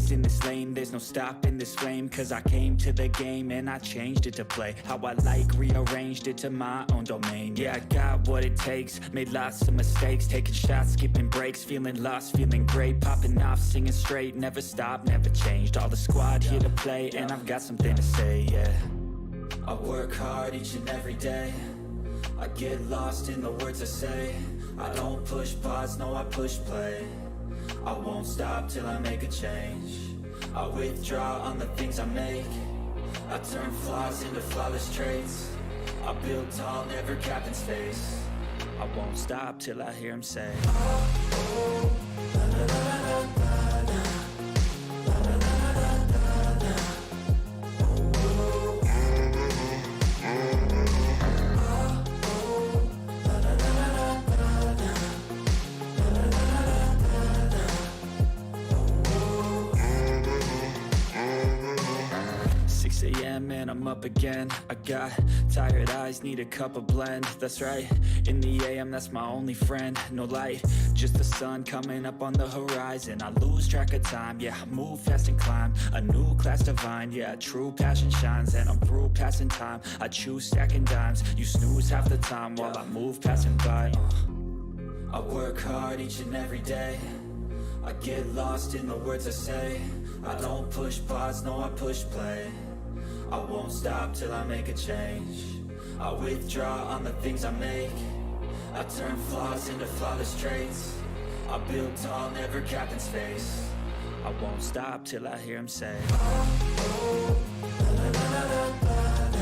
Years in this lane, there's no stopping this flame. Cause I came to the game and I changed it to play how I like, rearranged it to my own domain. Yeah, I got what it takes, made lots of mistakes, taking shots, skipping breaks, feeling lost, feeling great, popping off, singing straight, never stopped, never changed. All the squad here to play, and I've got something to say, yeah. I work hard each and every day, I get lost in the words I say. I don't push pause, no I push play. I won't stop till I make a change. I withdraw on the things I make. I turn flaws into flawless traits. I build tall, never capped in space. I won't stop till I hear him say, oh, la, la, la, la, la, la. And I'm up again. I got tired eyes, need a cup of blend. That's right, in the AM, that's my only friend. No light, just the sun coming up on the horizon. I lose track of time, yeah, I move fast and climb a new class divine, yeah, true passion shines. And I'm through passing time, I choose stacking dimes. You snooze half the time while I move passing by. I work hard each and every day, I get lost in the words I say. I don't push pause, no I push play. I won't stop till I make a change. I withdraw on the things I make. I turn flaws into flawless traits. I build tall, never capped in space. I won't stop till I hear him say, oh, la, la, la, la, la.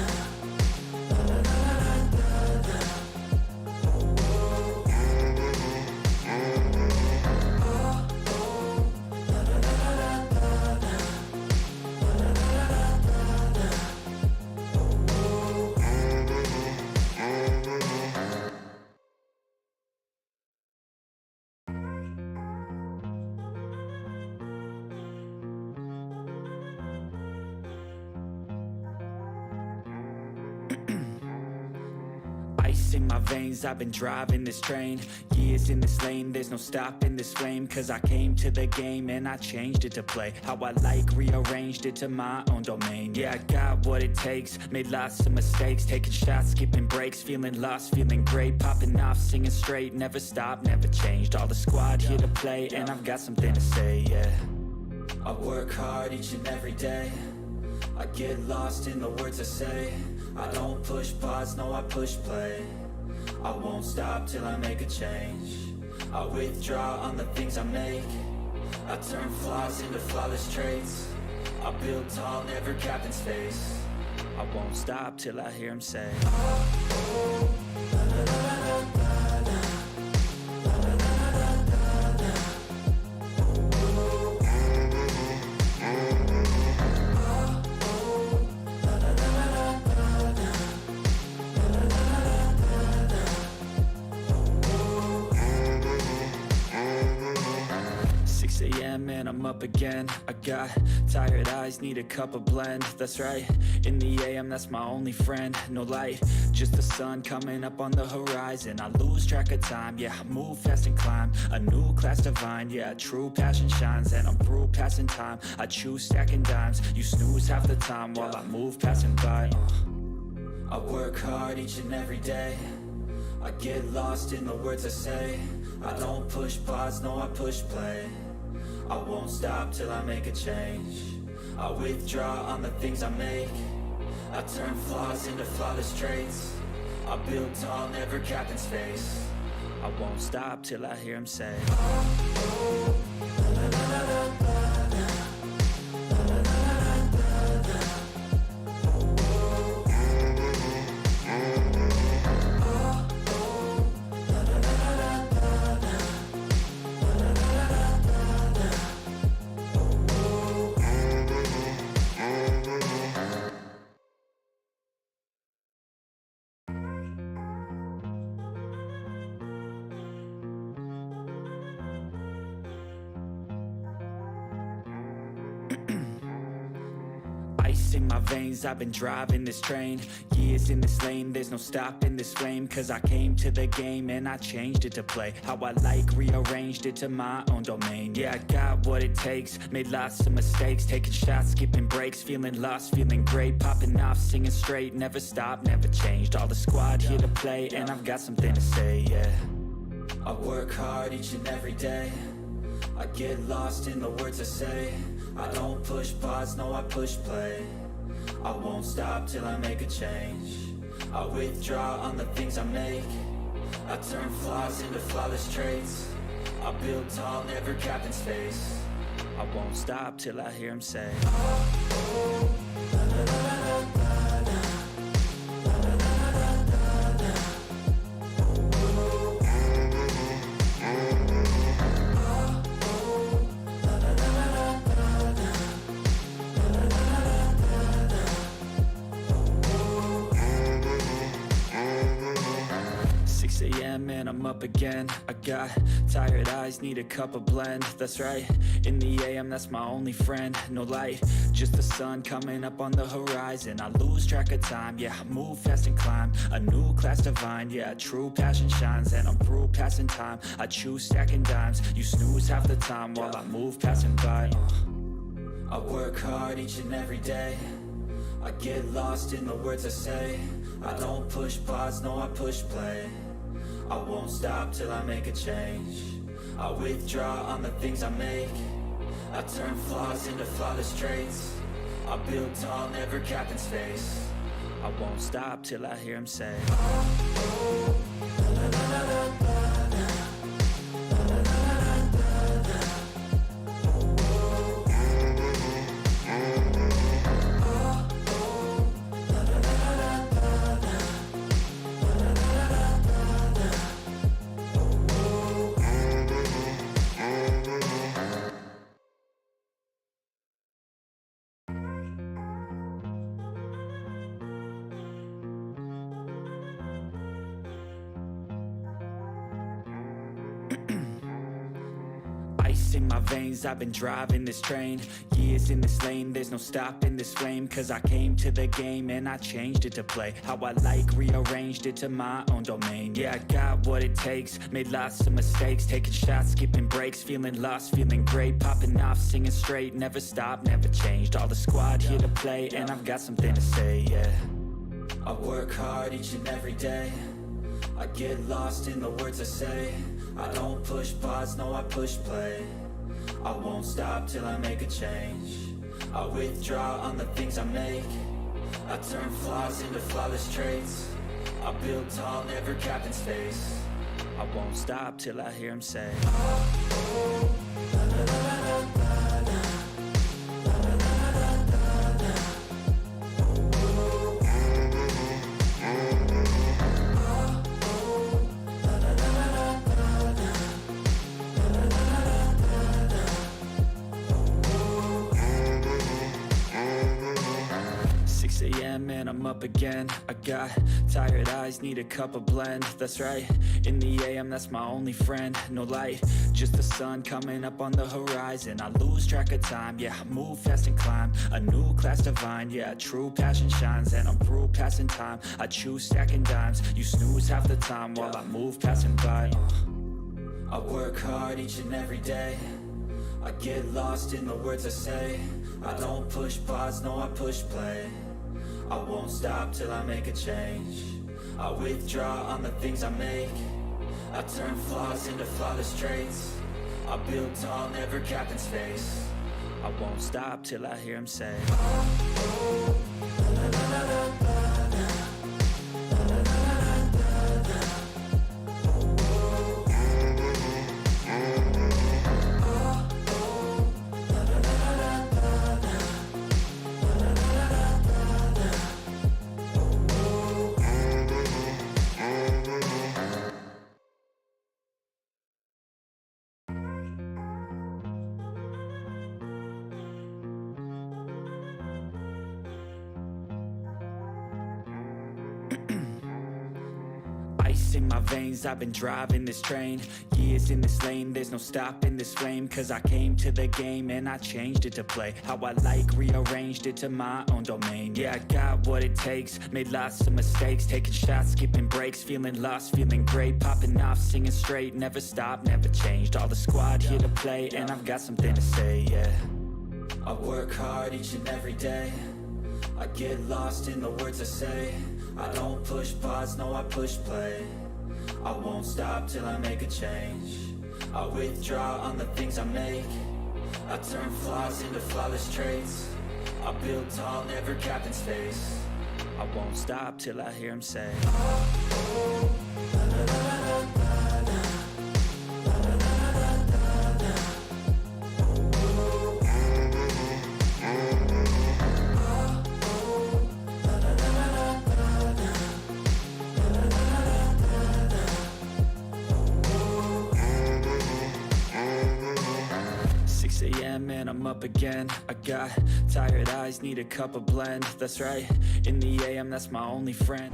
In my veins, I've been driving this train. Years in this lane, there's no stopping this flame. Cause I came to the game and I changed it to play how I like, rearranged it to my own domain. Yeah, I got what it takes, made lots of mistakes, taking shots, skipping breaks, feeling lost, feeling great, popping off, singing straight, never stopped, never changed. All the squad here to play, and I've got something to say, yeah. I work hard each and every day, I get lost in the words I say. I don't push pause, no I push play. I won't stop till I make a change. I withdraw on the things I make. I turn flaws into flawless traits. I build tall, never capped in space. I won't stop till I hear him say, oh, la, la, la, la, la, la. And I'm up again. I got tired eyes, need a cup of blend. That's right, in the AM, that's my only friend. No light, just the sun coming up on the horizon. I lose track of time, yeah, I move fast and climb a new class divine, yeah, true passion shines. And I'm through passing time, I choose stacking dimes. You snooze half the time while I move passing by. I work hard each and every day, I get lost in the words I say. I don't push pause, no I push play. I won't stop till I make a change. I withdraw on the things I make. I turn flaws into flawless traits. I build tall, never capped in space. I won't stop till I hear him say, oh, la, la, la, la, la. Ice in my veins, I've been driving this train. Years in this lane, there's no stopping this flame. Cause I came to the game and I changed it to play how I like, rearranged it to my own domain. Yeah, I got what it takes, made lots of mistakes, taking shots, skipping breaks, feeling lost, feeling great, popping off, singing straight, never stopped, never changed. All the squad here to play, and I've got something to say, yeah. I work hard each and every day, I get lost in the words I say. I don't push pause, no I push play. I won't stop till I make a change. I withdraw on the things I make. I turn flaws into flawless traits. I build tall, never capped in space. I won't stop till I hear him say, oh, la, la, la, la, la, la. And I'm up again. I got tired eyes, need a cup of blend. That's right, in the AM, that's my only friend. No light, just the sun coming up on the horizon. I lose track of time, yeah, I move fast and climb a new class divine, yeah, true passion shines. And I'm through passing time, I choose stacking dimes. You snooze half the time while I move passing by. I work hard each and every day, I get lost in the words I say. I don't push pause, no I push play. I won't stop till I make a change. I withdraw on the things I make. I turn flaws into flawless traits. I build tall, never capped in space. I won't stop till I hear him say, oh, oh, la, la, la, la, la, la. Ice in my veins, I've been driving this train. Years in this lane, there's no stopping this flame. Cause I came to the game and I changed it to play how I like, rearranged it to my own domain. Yeah, I got what it takes, made lots of mistakes, taking shots, skipping breaks, feeling lost, feeling great, popping off, singing straight, never stopped, never changed. All the squad here to play, and I've got something to say, yeah. I work hard each and every day, I get lost in the words I say. I don't push pause, no I push play. I won't stop till I make a change. I withdraw on the things I make. I turn flaws into flawless traits. I build tall, never capped in space. I won't stop till I hear him say, oh, oh, la, la, la, la, la, la. And I'm up again. I got tired eyes, need a cup of blend. That's right, in the AM, that's my only friend. No light, just the sun coming up on the horizon. I lose track of time, yeah, I move fast and climb a new class divine, yeah, true passion shines. And I'm through passing time, I choose stacking dimes. You snooze half the time while I move passing by. I work hard each and every day, I get lost in the words I say. I don't push pause, no I push play. I won't stop till I make a change. I withdraw on the things I make. I turn flaws into flawless traits. I build tall, never capped in space. I won't stop till I hear him say, oh, oh, la, la, la, la, la, la. Ice in my veins, I've been driving this train. Years in this lane, there's no stopping this flame. Cause I came to the game and I changed it to play how I like, rearranged it to my own domain. Yeah, I got what it takes, made lots of mistakes, taking shots, skipping breaks, feeling lost, feeling great, popping off, singing straight, never stopped, never changed. All the squad here to play, and I've got something to say, yeah. I work hard each and every day, I get lost in the words I say. I don't push pause, no I push play. I won't stop till I make a change. I withdraw on the things I make. I turn flaws into flawless traits. I build tall, never capped in space. I won't stop till I hear him say, oh, oh, la, la, la, la, la, la. And I'm up again. I got tired eyes, need a cup of blend. That's right, in the AM, that's my only friend.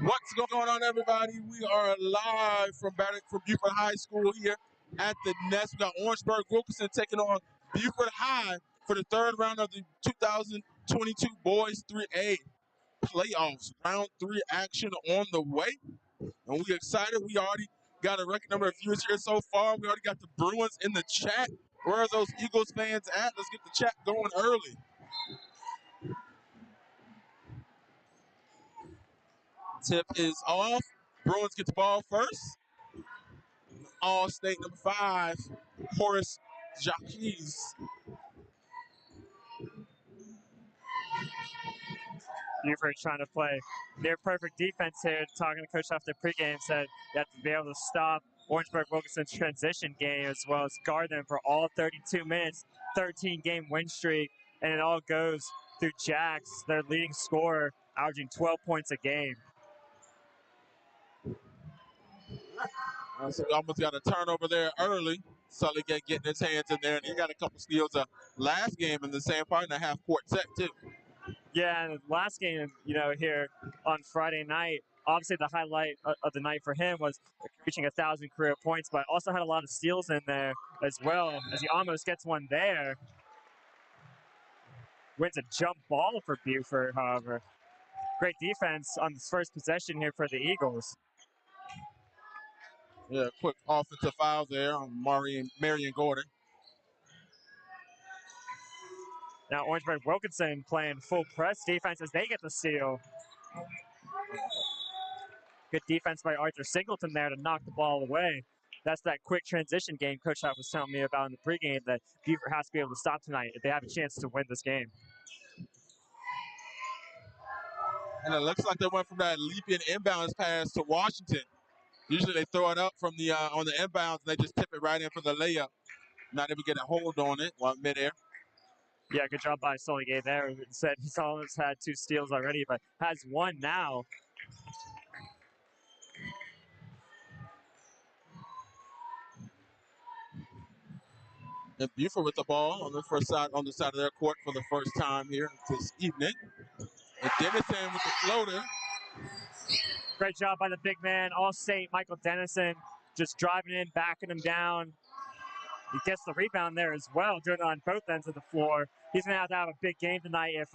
What's going on, everybody? We are live from Beaufort High School here at the Nest. We got Orangeburg-Wilkinson taking on Beaufort High for the third round of the 2022 Boys 3A playoffs. Round 3 action on the way. And we're excited. We already got a record number of viewers here so far. We already got the Bruins in the chat. Where are those Eagles fans at? Let's get the chat going early. Tip is off. Bruins get the ball first. All-State number 5, Horace Jacques. Beaufort trying to play near perfect defense here. Talking to coach after pregame, said you have to be able to stop Orangeburg-Wilkinson's transition game as well as guard them for all 32 minutes, 13-game win streak, and it all goes through Jax, their leading scorer, averaging 12 points a game. So we almost got a turnover there early. Sully getting his hands in there, and he got a couple steals last game in the same part in the half-court set, too. Yeah, and the last game, here on Friday night, obviously the highlight of the night for him was reaching 1,000 career points, but also had a lot of steals in there as well, as he almost gets one there. Wins a jump ball for Beaufort, however. Great defense on this first possession here for the Eagles. Yeah, quick offensive foul there on Marion Gordon. Now Orangeburg-Wilkinson playing full press defense as they get the steal. Good defense by Arthur Singleton there to knock the ball away. That's that quick transition game Coach Huff was telling me about in the pregame that Beaufort has to be able to stop tonight if they have a chance to win this game. And it looks like they went from that leaping inbounds pass to Washington. Usually they throw it up from the on the inbounds and they just tip it right in for the layup. Not able to get a hold on it while midair. Yeah, good job by Sully Gay there. Said he's almost had 2 steals already, but has 1 now. And Beaufort with the ball on the side of their court for the first time here this evening. And Dennison with the floater. Great job by the big man, All-State Michael Dennison, just driving in, backing him down. He gets the rebound there as well, doing it on both ends of the floor. He's going to have a big game tonight if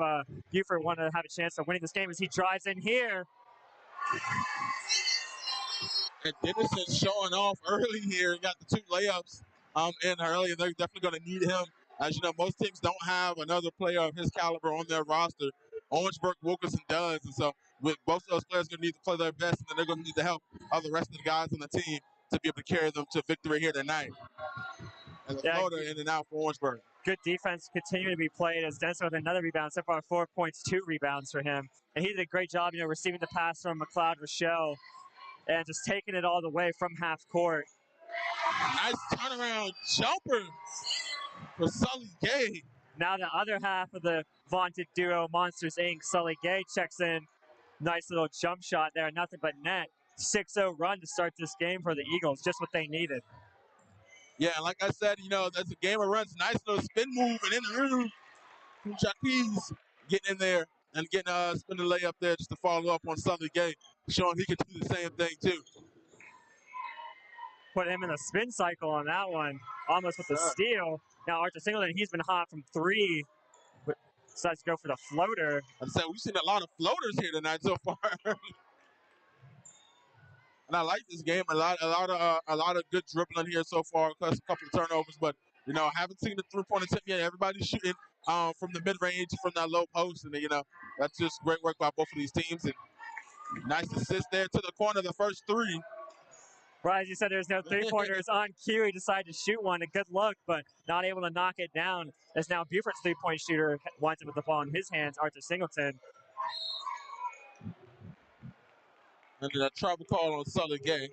Beaufort want to have a chance of winning this game as he drives in here. And Dennison showing off early here. He got the 2 layups in early, and they're definitely going to need him. As you know, most teams don't have another player of his caliber on their roster. Orangeburg-Wilkinson does, and so with both of those players going to need to play their best, and then they're going to need the help of the rest of the guys on the team to be able to carry them to victory here tonight. And the floater in and out for Orangeburg. Good defense continuing to be played as Dennison with another rebound, so far 4 points, 2 rebounds for him. And he did a great job, receiving the pass from McLeod Rochelle and just taking it all the way from half court. Nice turnaround jumper for Sully Gay. Now the other half of the vaunted duo, Monsters Inc., Sully Gay checks in. Nice little jump shot there, nothing but net. 6-0 run to start this game for the Eagles, just what they needed. Yeah, like I said, that's a game of runs. Nice little spin move and in the room. Jaquez getting in there and getting spinning layup there just to follow up on Sully Gay, showing he could do the same thing too. Put him in a spin cycle on that one, almost with the steal. Now Arthur Singleton, he's been hot from three, but decides to go for the floater. I'd say we've seen a lot of floaters here tonight so far. And I like this game. A lot of good dribbling here so far. A couple of turnovers, but I haven't seen the 3-point attempt yet. Everybody's shooting from the mid range, from that low post, and that's just great work by both of these teams. And nice assist there to the corner, the first three. Right, as you said, there's no three-pointers on cue. He decided to shoot one. A good look, but not able to knock it down. As now Beaufort's three-point shooter winds up with the ball in his hands, Arthur Singleton. And a travel call on Sully Gay.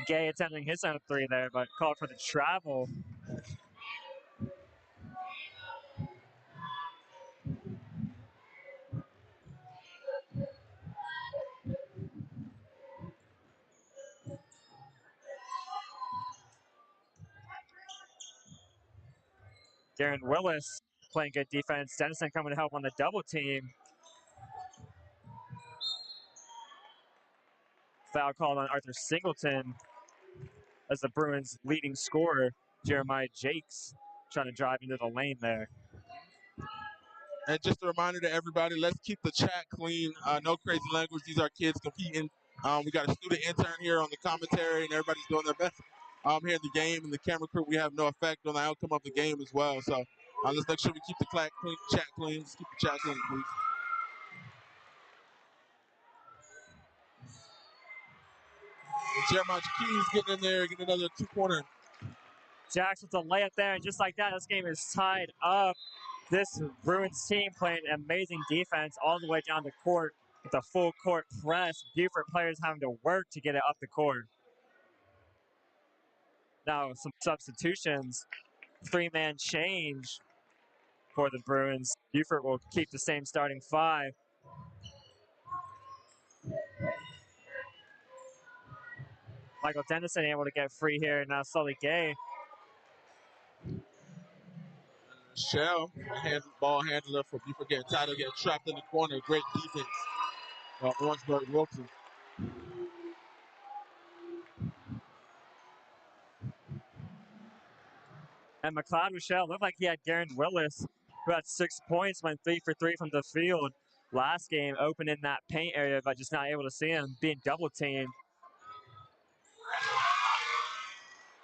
Gay attempting his own three there, but called for the travel. Darren Willis playing good defense. Dennison coming to help on the double team. Foul called on Arthur Singleton as the Bruins' leading scorer, Jeremiah Jakes, trying to drive into the lane there. And just a reminder to everybody, let's keep the chat clean. No crazy language. These are kids competing. We got a student intern here on the commentary, and everybody's doing their best here in the game. And the camera crew, we have no effect on the outcome of the game as well. So let's make sure we keep the chat clean. Let's keep the chat clean, please. And Jeremiah Keys getting in there, getting another two-pointer. Jax with the layup there, and just like that, this game is tied up. This Bruins team playing amazing defense all the way down the court with a full court press. Beaufort players having to work to get it up the court. Now some substitutions, three-man change for the Bruins. Beaufort will keep the same starting five. Michael Dennison able to get free here. Now Sully Gay. Shell, ball handler for Beaufort getting title, getting trapped in the corner. Great defense. Orangeburg-Wilkson. And McLeod Rochelle looked like he had Darren Willis, who had 6 points, went 3 for 3 from the field last game, open in that paint area, but just not able to see him being double teamed.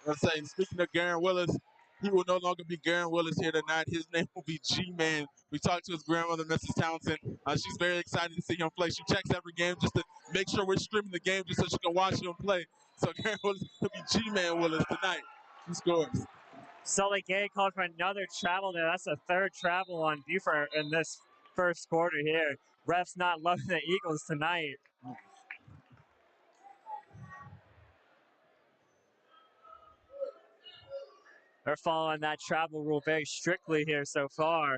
I'm saying, speaking of Darren Willis, he will no longer be Darren Willis here tonight. His name will be G-Man. We talked to his grandmother, Mrs. Townsend. She's very excited to see him play. She checks every game just to make sure we're streaming the game just so she can watch him play. So Darren Willis will be G-Man Willis tonight. He scores. Sully Gay called for another travel there. That's the third travel on Beaufort in this first quarter here. Refs not loving the Eagles tonight. They're following that travel rule very strictly here so far.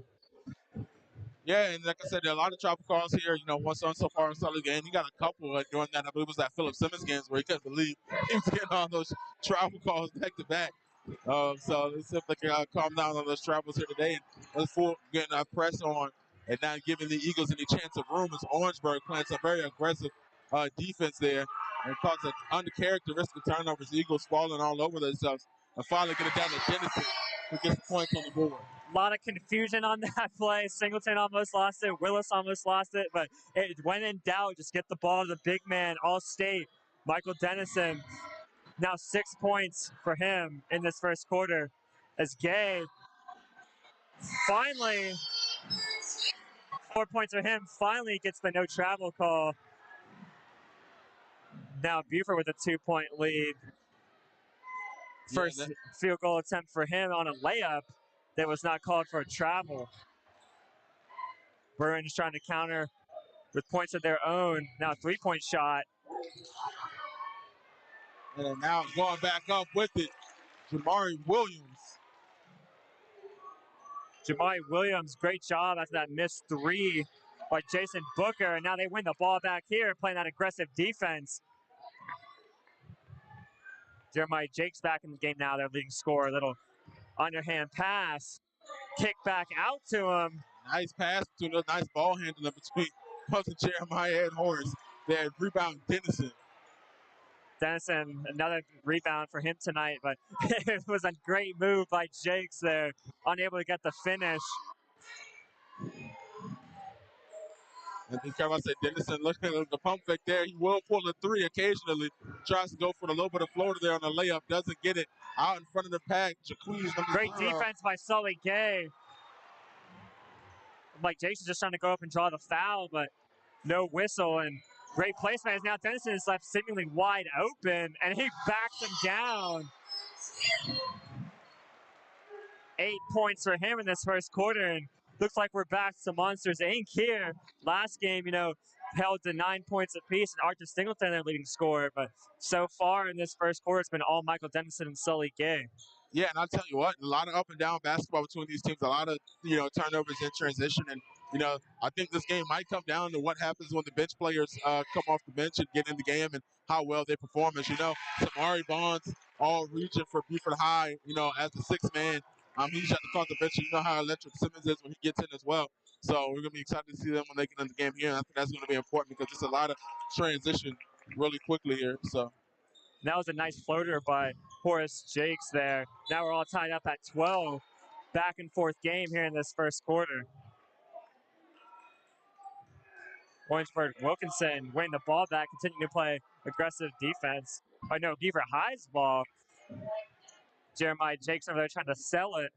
Yeah, and like I said, there are a lot of travel calls here. One son so far in Sully game. He got a couple during that. I believe it was that Philip Simmons games where he couldn't believe he was getting all those travel calls back to back. So it seems like calm down on those travels here today. And let's getting our press on and not giving the Eagles any chance of room. It's Orangeburg playing some very aggressive defense there and caused an uncharacteristic turnovers. The Eagles falling all over themselves and finally get it down to Dennison who gets the points on the board. A lot of confusion on that play. Singleton almost lost it. Willis almost lost it. But when in doubt, just get the ball to the big man, All-State, Michael Dennison. Now 6 points for him in this first quarter as Gay finally, 4 points for him, finally gets the no travel call. Now Beaufort with a 2-point lead. First field goal attempt for him on a layup that was not called for a travel. Bruins trying to counter with points of their own. Now a 3-point shot. And now going back up with it, Jamari Williams. Jamari Williams, great job after that missed three by Jason Booker. And now they win the ball back here, playing that aggressive defense. Jeremiah Jake's back in the game now, their leading scorer. A little underhand pass. Kick back out to him. Nice pass between a nice ball handler between both Jeremiah and Horace. There, rebound Dennison. Dennison, another rebound for him tonight, but it was a great move by Jakes there, unable to get the finish. And be careful, I said Dennison looking at the pump fake there. He will pull a three occasionally. Tries to go for the little bit of floater there on the layup. Doesn't get it out in front of the pack. Jaquez, Great defense by Sully Gay. Like Jakes is just trying to go up and draw the foul, but no whistle. And great placement as now Dennison is left seemingly wide open, and he backs him down. 8 points for him in this first quarter, and looks like we're back to Monsters Inc. here. Last game, held to 9 points apiece, and Arthur Singleton their leading scorer. But so far in this first quarter, it's been all Michael Dennison and Sully Gay. Yeah, and I'll tell you what, a lot of up and down basketball between these teams, a lot of, turnovers in transition. And, I think this game might come down to what happens when the bench players come off the bench and get in the game and how well they perform. As you know, Samari Bonds, all region for Beaufort High, as the sixth man. He's at the front of the bench. You know how electric Simmons is when he gets in as well. So we're going to be excited to see them when they get in the game here. And I think that's going to be important because it's a lot of transition really quickly here. So that was a nice floater by Horace Jakes there. Now we're all tied up at 12. Back and forth game here in this first quarter. Orangeburg-Wilkinson winning the ball back, continuing to play aggressive defense. Oh no, Beaufort High's ball. Jeremiah Jakes over there trying to sell it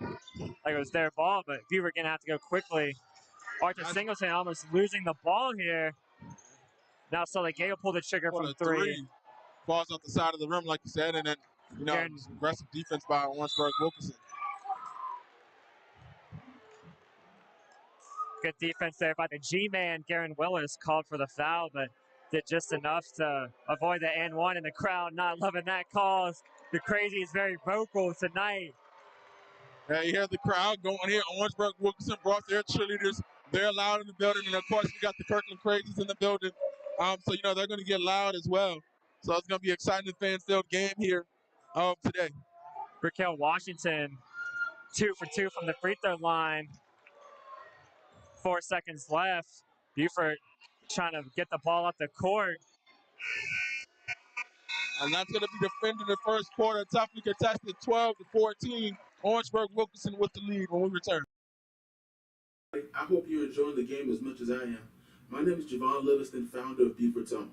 like it was their ball, but Beaufort gonna have to go quickly. Arthur Singleton almost losing the ball here. Now Sully Gay will pull the trigger from three. Falls off the side of the rim, like you said, and then, aggressive defense by Orangeburg-Wilkinson. Good defense there by the G-man, Garen Willis, called for the foul, but did just enough to avoid the and one, and the crowd not loving that call. The Crazy is very vocal tonight. Yeah, you hear the crowd going here. Orangeburg-Wilkinson brought their cheerleaders. They're loud in the building, and of course, we got the Kirkland Crazies in the building. So, they're going to get loud as well. So it's going to be an exciting fan-filled game here today. Raquel Washington, 2 for 2 from the free throw line. 4 seconds left. Beaufort trying to get the ball up the court. And that's going to be defended in the first quarter. Toughly contested, 12-14. Orangeburg-Wilkinson with the lead when we return. I hope you're enjoying the game as much as I am. My name is Javon Livingston, founder of Beaufort's Own.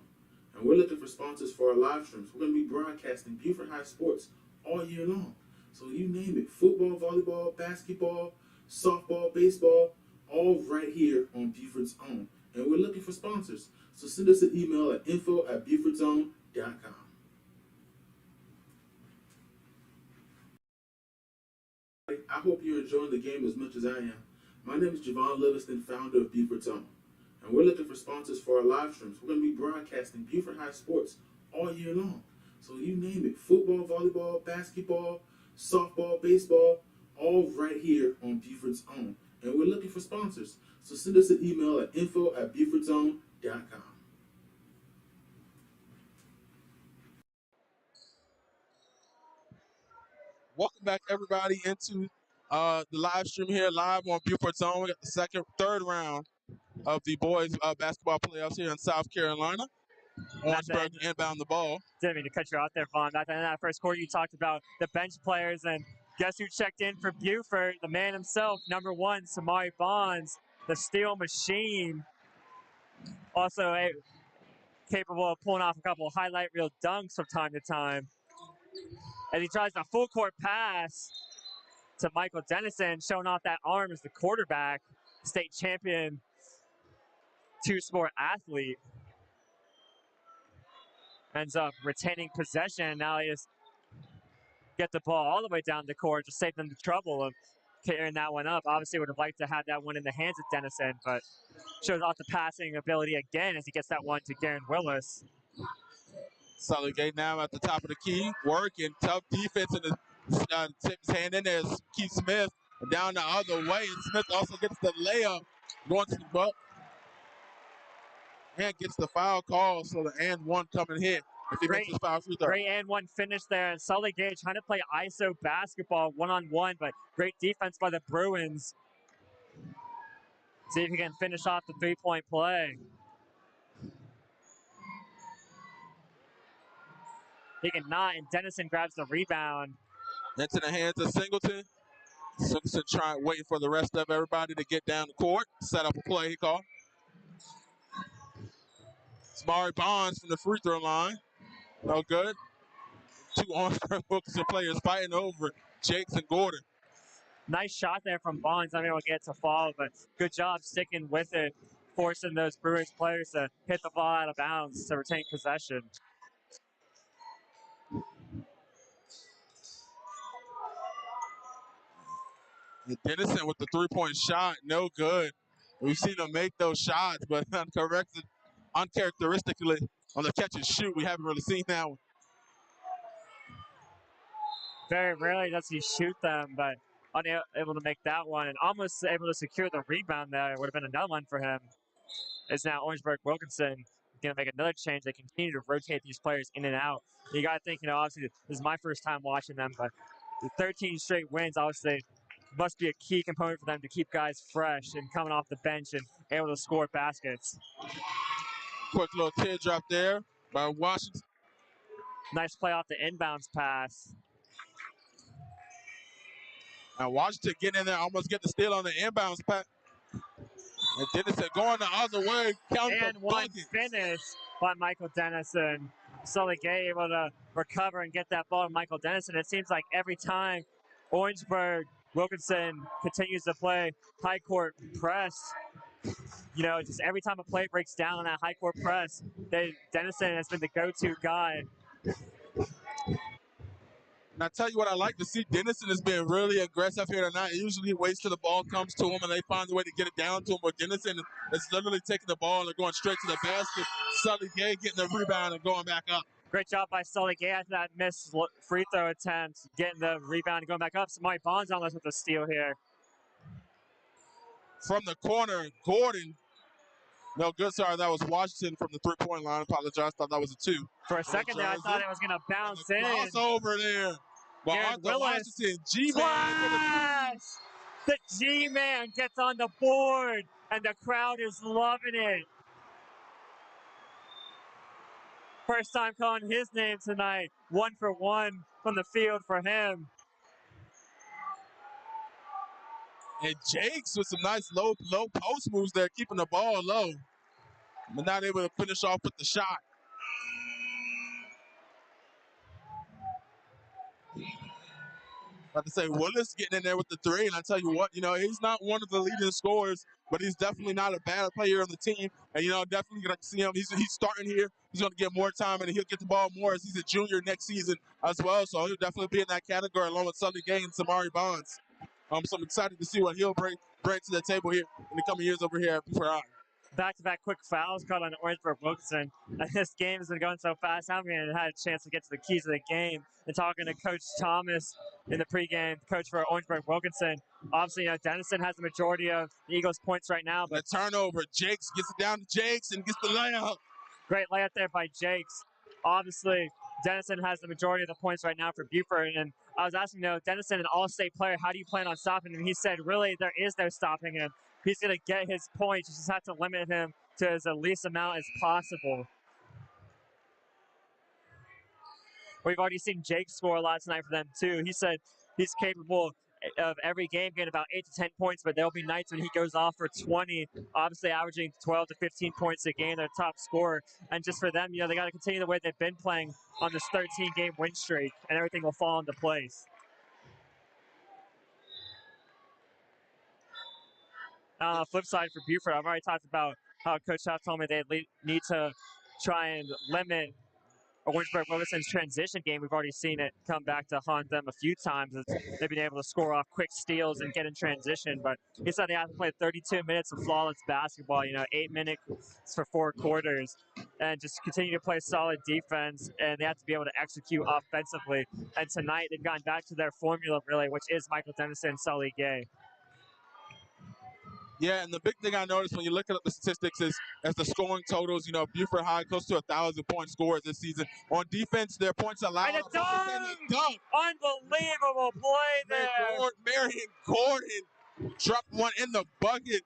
And we're looking for sponsors for our live streams. We're going to be broadcasting Beaufort High sports all year long. So you name it, football, volleyball, basketball, softball, baseball, all right here on Beaufort's Own. And we're looking for sponsors. So send us an email at info@Beaufort'sOwn.com. I hope you're enjoying the game as much as I am. My name is Javon Livingston, founder of Beaufort's Own. And we're looking for sponsors for our live streams. We're going to be broadcasting Beaufort High sports all year long. So you name it, football, volleyball, basketball, softball, baseball, all right here on Beaufort's Own. And we're looking for sponsors. So send us an email at info@Beaufort'sOwn.com. Welcome back, everybody, into the live stream here, live on Beaufort's Own. We got the third round of the boys basketball playoffs here in South Carolina. Orangeburg inbound the ball. Didn't mean to cut you out there, Vaughn. At the end of that first quarter, you talked about the bench players, and guess who checked in for Beaufort? The man himself, number 1, Samari Bonds, the steel machine. Also capable of pulling off a couple of highlight reel dunks from time to time. As he tries a full court pass to Michael Dennison, showing off that arm as the quarterback, state champion, 2-sport athlete. Ends up retaining possession. Now he just get the ball all the way down the court to save them the trouble of carrying that one up. Obviously would have liked to have that one in the hands of Dennison, but shows off the passing ability again as he gets that one to Garen Willis. Sully Gay now at the top of the key, working, tough defense, and tips hand in there. Keith Smith down the other way, and Smith also gets the layup, going to the buck, and gets the foul call, so the and one coming hit if he makes his foul free throw. Great and one finish there. And Sully Gay trying to play ISO basketball one-on-one, but great defense by the Bruins. See if he can finish off the three-point play. He cannot, and Dennison grabs the rebound. Into the hands of Singleton. Singleton waiting for the rest of everybody to get down the court. Set up a play he called. Samari Bonds from the free throw line. No good. Two Orangeburg-Wilkinson players fighting over Jakes and Gordon. Nice shot there from Bonds. I'm able to get to fall, but good job sticking with it, forcing those Bruins players to hit the ball out of bounds to retain possession. And Dennison with the three-point shot, no good. We've seen him make those shots, but uncharacteristically on the catch and shoot, we haven't really seen that one. Very rarely does he shoot them, but unable to make that one and almost able to secure the rebound there. It would have been another one for him. It's now Orangeburg-Wilkinson going to make another change. They continue to rotate these players in and out. You got to think, obviously this is my first time watching them, but the 13 straight wins obviously must be a key component for them to keep guys fresh and coming off the bench and able to score baskets. Quick little teardrop there by Washington. Nice play off the inbounds pass. Now Washington getting in there, almost get the steal on the inbounds pass. And Dennison going the other way. And one finish by Michael Dennison. Sully Gay able to recover and get that ball to Michael Dennison. It seems like every time Orangeburg-Wilkinson continues to play high court press, just every time a play breaks down on that high court press, Dennison has been the go-to guy. And I tell you what I like to see, Dennison has been really aggressive here tonight. Usually he waits till the ball comes to him and they find a way to get it down to him. But Dennison is literally taking the ball and going straight to the basket. Sully Gay getting the rebound and going back up. Great job by Sully Gay after that missed free throw attempt, getting the rebound and going back up. Samari Bonds almost with the steal here. From the corner, Gordon. No good, sorry, that was Washington from the three-point line. Apologize, thought that was a two. For a second there, I thought it was going to bounce in. Crossover there. Well, Washington, G-Man. The G-Man gets on the board, and the crowd is loving it. First time calling his name tonight. 1 for 1 from the field for him. And Jakes with some nice low post moves there, keeping the ball low. But not able to finish off with the shot. About to say, Willis getting in there with the three, and I tell you what, he's not one of the leading scorers, but he's definitely not a bad player on the team. And, definitely going to see him. He's starting here. He's going to get more time, and he'll get the ball more as he's a junior next season as well. So he'll definitely be in that category along with Sully Gay and Samari Bonds. So I'm excited to see what he'll bring to the table here in the coming years over here at Beaufort High. Back-to-back quick fouls caught on Orangeburg-Wilkson. This game has been going so fast. I haven't even had a chance to get to the keys of the game. And talking to Coach Thomas in the pregame, coach for Orangeburg-Wilkinson. Obviously, Dennison has the majority of the Eagles' points right now. But the turnover, Jakes gets it down to Jakes and gets the layup. Great layup there by Jakes. Obviously, Dennison has the majority of the points right now for Beaufort. And I was asking, Dennison, an all-state player, how do you plan on stopping him? He said, really, there is no stopping him. He's going to get his points. You just have to limit him to as the least amount as possible. We've already seen Jake score a lot tonight for them, too. He said he's capable of every game getting about 8 to 10 points, but there'll be nights when he goes off for 20, obviously averaging 12 to 15 points a game, their top scorer. And just for them, they got to continue the way they've been playing on this 13-game win streak, and everything will fall into place. Flip side for Beaufort, I've already talked about how Coach Schaff told me they need to try and limit Orangeburg-Wilkinson's transition game. We've already seen it come back to haunt them a few times. They've been able to score off quick steals and get in transition, but he said they have to play 32 minutes of flawless basketball, 8 minutes for 4 quarters, and just continue to play solid defense, and they have to be able to execute offensively. And tonight they've gotten back to their formula, really, which is Michael Dennison and Sully Gay. Yeah, and the big thing I noticed when you look at the statistics is as the scoring totals, you know, Beaufort High close to 1,000 point scores this season. On defense, their points allowed. And a dunk! Unbelievable play there. Marion Gordon dropped one in the bucket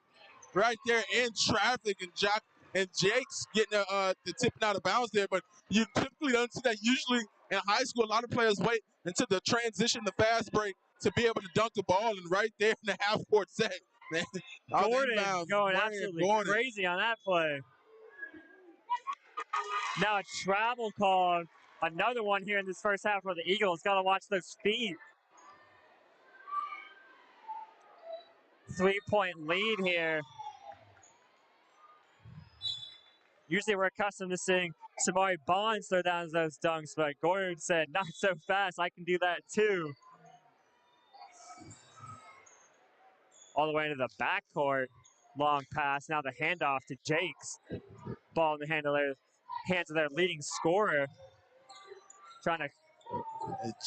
right there in traffic, and Jake's getting the tipping out of bounds there. But you typically don't see that. Usually in high school, a lot of players wait until the transition, the fast break, to be able to dunk the ball, and right there in the half-court set. Gordon going absolutely crazy on that play. Now a travel call, another one here in this first half for the Eagles. Got to watch those feet. 3-point lead here. Usually we're accustomed to seeing Samari Bonds throw down those dunks, but Gordon said, not so fast, I can do that too. All the way into the backcourt. Long pass, now the handoff to Jakes. Ball in the hands of their leading scorer. Trying to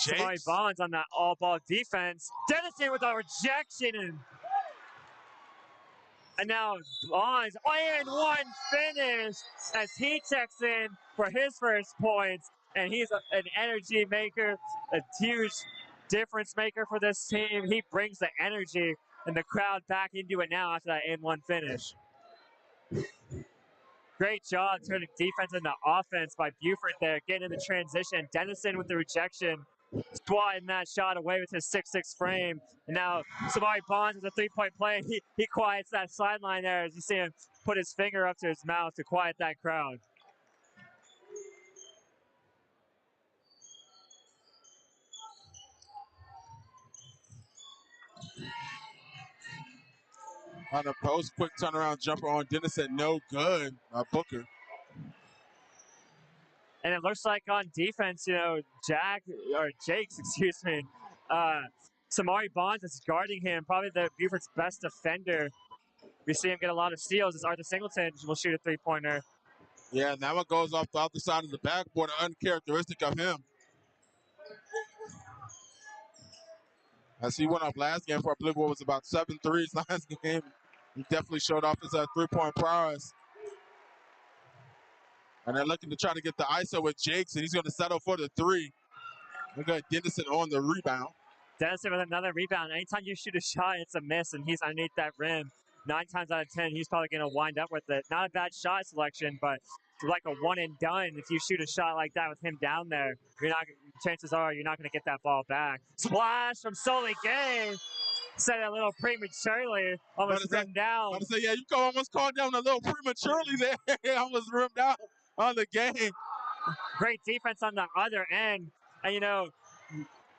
Samari Bonds on that all-ball defense. Dennison with a rejection. And now Bonds, and one finish as he checks in for his first points. And he's an energy maker, a huge difference maker for this team. He brings the energy and the crowd back into it now after that and-one finish. Great job turning defense into offense by Beaufort there, getting in the transition. Dennison with the rejection, swatting that shot away with his 6'6" frame. And now Samari Bonds with a three-point play. He quiets that sideline there as you see him put his finger up to his mouth to quiet that crowd. On the post, quick turnaround jumper on Dennison, no good. Booker. And it looks like on defense, you know, Jakes, Samari Bonds is guarding him, probably the Beaufort's best defender. We see him get a lot of steals as Arthur Singleton will shoot a three-pointer. Yeah, and that one goes off the other side of the backboard, uncharacteristic of him. As he went off last game for, I believe, what was about 7 threes last game. He definitely showed off his three-point prowess. And they're looking to try to get the ISO with Jakes, and he's going to settle for the three. Look at Dennison on the rebound. Dennison with another rebound. Anytime you shoot a shot, it's a miss, and he's underneath that rim. 9 times out of 10, he's probably going to wind up with it. Not a bad shot selection, but like a one and done. If you shoot a shot like that with him down there, chances are you're not going to get that ball back. Splash from Sully Gay. Said it a little prematurely, almost rimmed down. I was say, yeah, you almost called down a little prematurely there. Almost rimmed out on the game. Great defense on the other end. And, you know,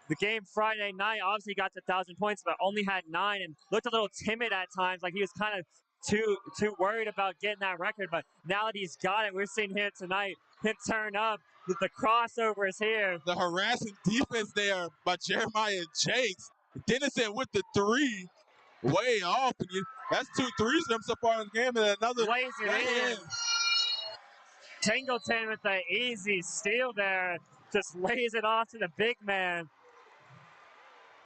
the game Friday night obviously got to 1,000 points, but only had 9 and looked a little timid at times. Like he was kind of too worried about getting that record. But now that he's got it, we're seeing him tonight, him turn up. The crossover is here. The harassing defense there by Jeremiah Jakes. Dennison with the three, way off. And that's 2 threes for him so far in the game, and another lays it in. Tingleton with the easy steal there, just lays it off to the big man.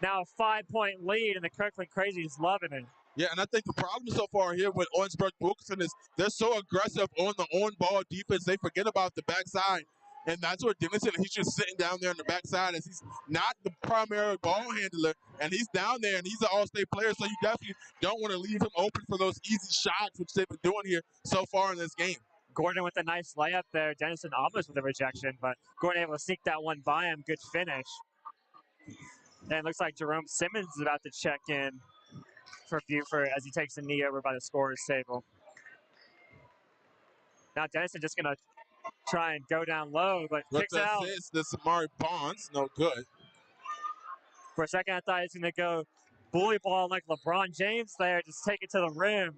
Now a 5-point lead, and the Kirkland Crazies loving it. Yeah, and I think the problem so far here with Orangeburg-Wilkson is they're so aggressive on the on-ball defense, they forget about the backside. And that's where Dennison, he's just sitting down there on the backside as he's not the primary ball handler. And he's down there, and he's an all-state player, so you definitely don't want to leave him open for those easy shots, which they've been doing here so far in this game. Gordon with a nice layup there. Dennison almost with a rejection, but Gordon able to sneak that one by him. Good finish. And it looks like Jerome Simmons is about to check in for Beaufort as he takes a knee over by the scorer's table. Now Dennison just going to try and go down low, but kicks it out. The Samari Bonds, no good. For a second, I thought he was going to go bully ball like LeBron James there, just take it to the rim.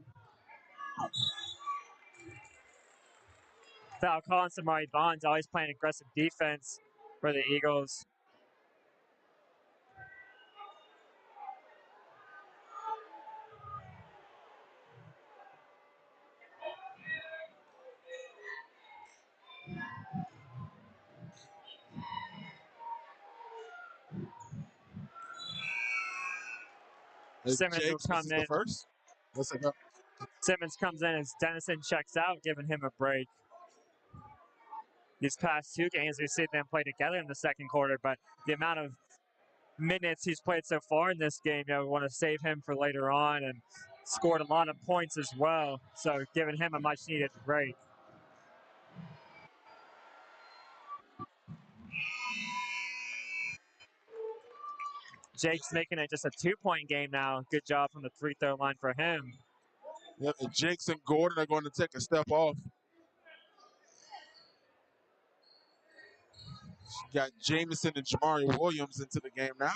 Foul call on Samari Bonds, always playing aggressive defense for the Eagles. Simmons will come in. First. Let's go. Simmons comes in as Dennison checks out, giving him a break. These past two games, we've seen them play together in the second quarter, but the amount of minutes he's played so far in this game, we want to save him for later on, and scored a lot of points as well, so giving him a much-needed break. Jake's making it just a 2-point game now. Good job from the free-throw line for him. Yep, and Jakes and Gordon are going to take a step off. Got Jamison and Jamari Williams into the game now.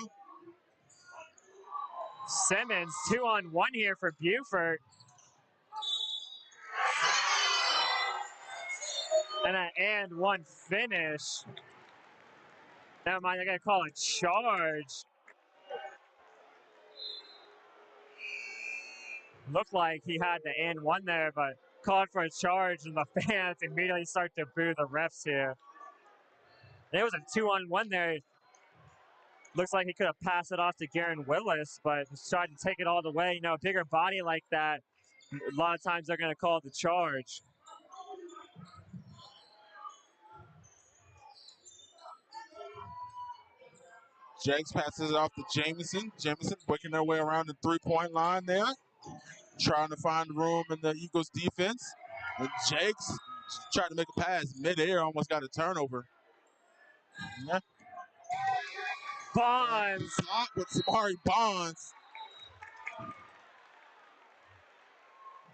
Simmons, 2-on-1 here for Beaufort. And an and-one finish. Never mind, they're going to call a charge. Looked like he had the and-one there, but called for a charge, and the fans immediately start to boo the refs here. There was a 2-on-1 there. Looks like he could have passed it off to Garen Willis, but just tried to take it all the way. A bigger body like that, a lot of times they're going to call the charge. Jakes passes it off to Jamison. Jamison working their way around the three-point line there, trying to find room in the Eagles defense. And Jakes tried to make a pass mid-air, almost got a turnover. Yeah. Bonds. Block with Samari Bonds.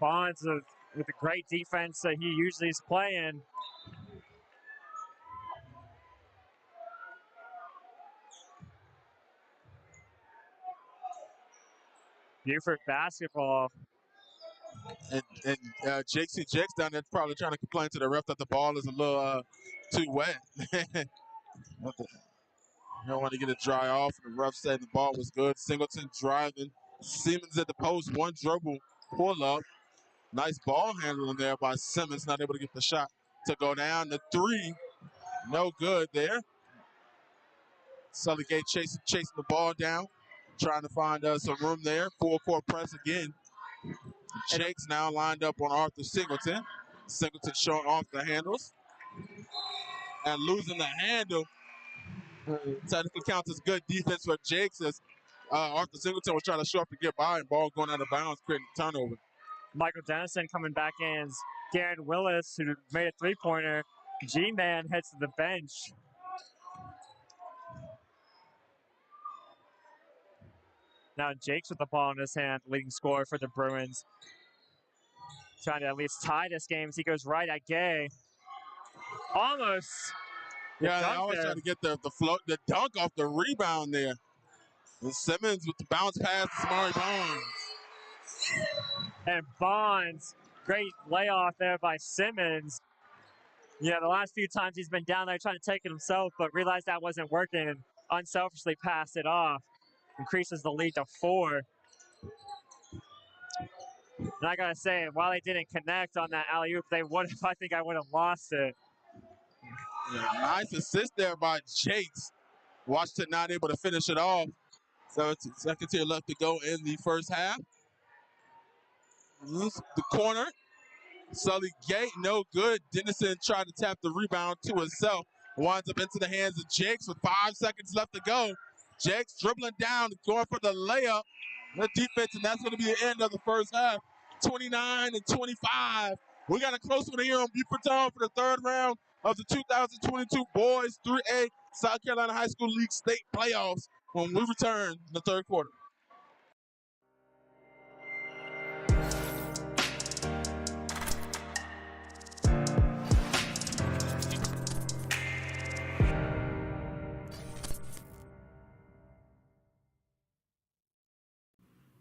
Bonds with the great defense that he usually is playing. Beaufort basketball. And Jakes down there probably trying to complain to the ref that the ball is a little too wet. You don't want to get it dry off. And the ref said the ball was good. Singleton driving. Simmons at the post. One dribble pull up. Nice ball handling there by Simmons. Not able to get the shot to go down. The three. No good there. Sully Gate chasing the ball down. Trying to find some room there. 4-4 press again. Jakes now lined up on Arthur Singleton. Singleton showing off the handles. And losing the handle. Technically counts as good defense for Jakes as Arthur Singleton was trying to show up to get by and ball going out of bounds, creating a turnover. Michael Dennison coming back in as Garen Willis, who made a three-pointer. G-Man heads to the bench. Now Jakes with the ball in his hand, leading scorer for the Bruins. Trying to at least tie this game as he goes right at Gay. Almost. Yeah, they always try to get the dunk off the rebound there. And Simmons with the bounce pass to Samari Bonds. And Bonds, great layoff there by Simmons. The last few times he's been down there trying to take it himself, but realized that wasn't working and unselfishly passed it off. Increases the lead to 4. And I gotta say, while they didn't connect on that alley-oop, I think I would have lost it. Yeah, nice assist there by Jakes. Washington not able to finish it off. 17 seconds here left to go in the first half. The corner. Sully Gate, no good. Dennison tried to tap the rebound to himself. Winds up into the hands of Jakes with 5 seconds left to go. Jakes dribbling down, going for the layup. The defense, and that's going to be the end of the first half. 29-25. We got a close one here on Beaufort for the third round of the 2022 Boys 3A South Carolina High School League State Playoffs when we return in the third quarter.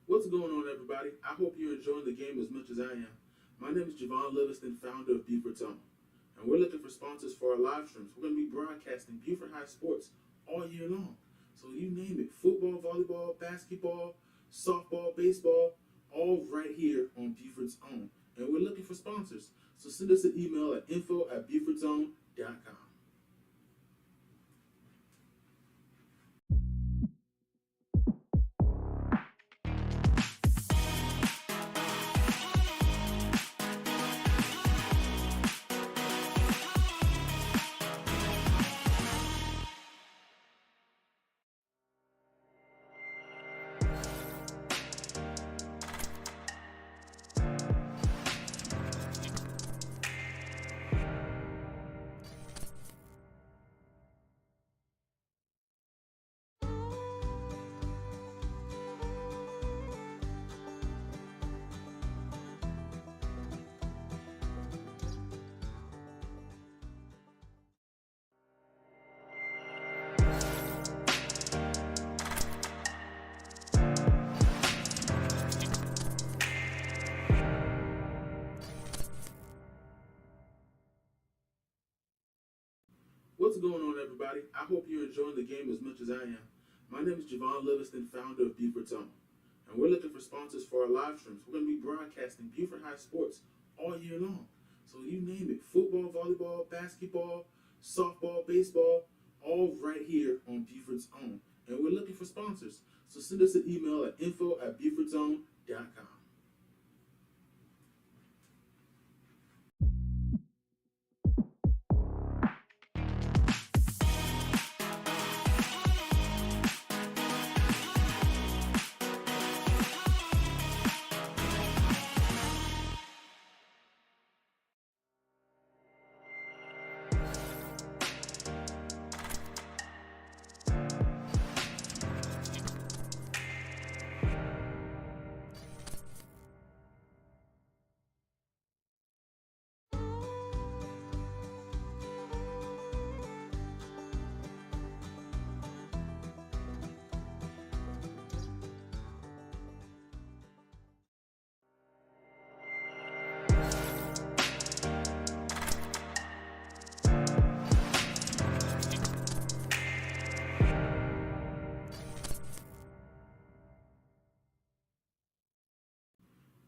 What's going on, everybody? I hope you're enjoying the game as much as I am. My name is Javon Livingston, founder of Beaufort, and we're looking for sponsors for our live streams. We're going to be broadcasting Beaufort High sports all year long. So you name it, football, volleyball, basketball, softball, baseball, all right here on Beaufort's Own. And we're looking for sponsors. So send us an email at info@beaufortsown.com. What's going on, everybody? I hope you're enjoying the game as much as I am. My name is Javon Livingston, founder of Beaufort, and we're looking for sponsors for our live streams. We're going to be broadcasting Beaufort High sports all year long. So you name it, football, volleyball, basketball, softball, baseball, all right here on Beaufort's Own. And we're looking for sponsors. So send us an email at info@beaufortsown.com.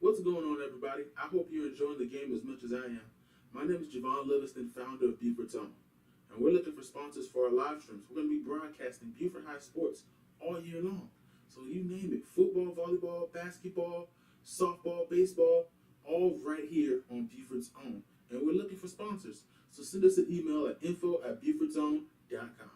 What's going on, everybody? I hope you're enjoying the game as much as I am. My name is Javon Livingston, founder of Beaufort, and we're looking for sponsors for our live streams. We're going to be broadcasting Beaufort High sports all year long. So you name it, football, volleyball, basketball, softball, baseball, all right here on Beaufort's Own. And we're looking for sponsors. So send us an email at info@beaufortsown.com.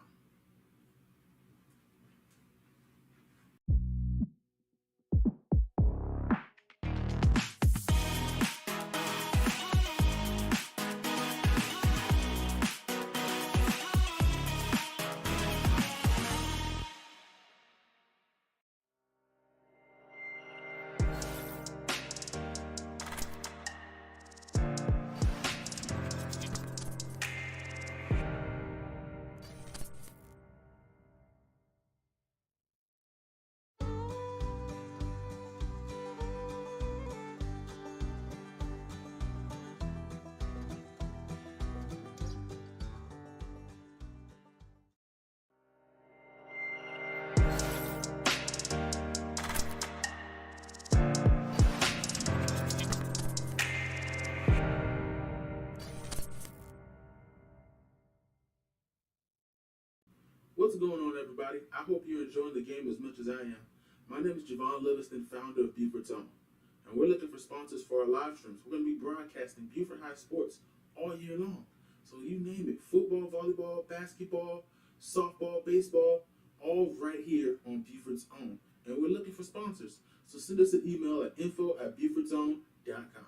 What's going on, everybody? I hope you're enjoying the game as much as I am. My name is Javon Livingston, founder of Beaufort, and we're looking for sponsors for our live streams. We're going to be broadcasting Beaufort High sports all year long. So you name it, football, volleyball, basketball, softball, baseball, all right here on Beaufort's Own. And we're looking for sponsors. So send us an email at info@beaufortsown.com.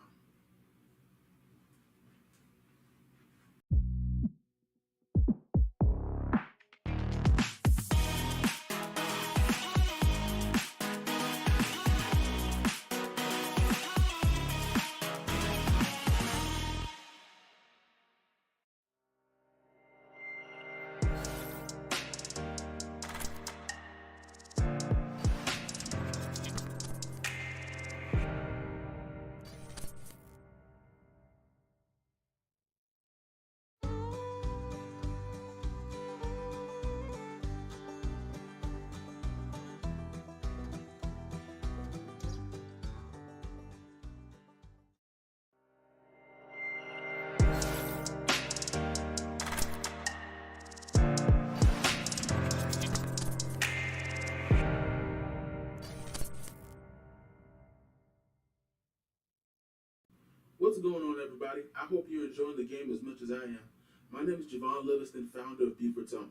What's going on, everybody? I hope you're enjoying the game as much as I am. My name is Javon Livingston, founder of Beaufort, and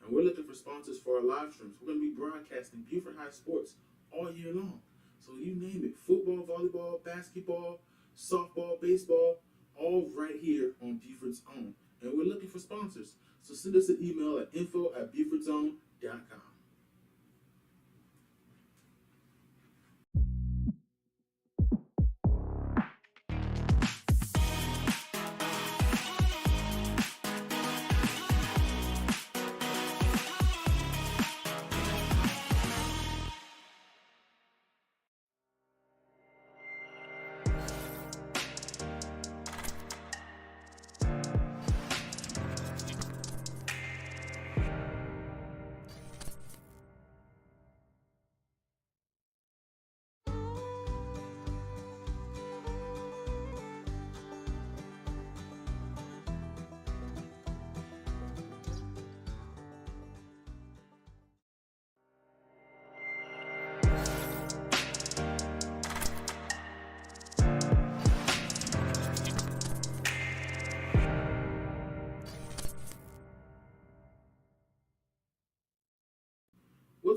we're looking for sponsors for our live streams. We're going to be broadcasting Beaufort High sports all year long. So you name it, football, volleyball, basketball, softball, baseball, all right here on Beaufort's Own. And we're looking for sponsors. So send us an email at info@beaufortsown.com.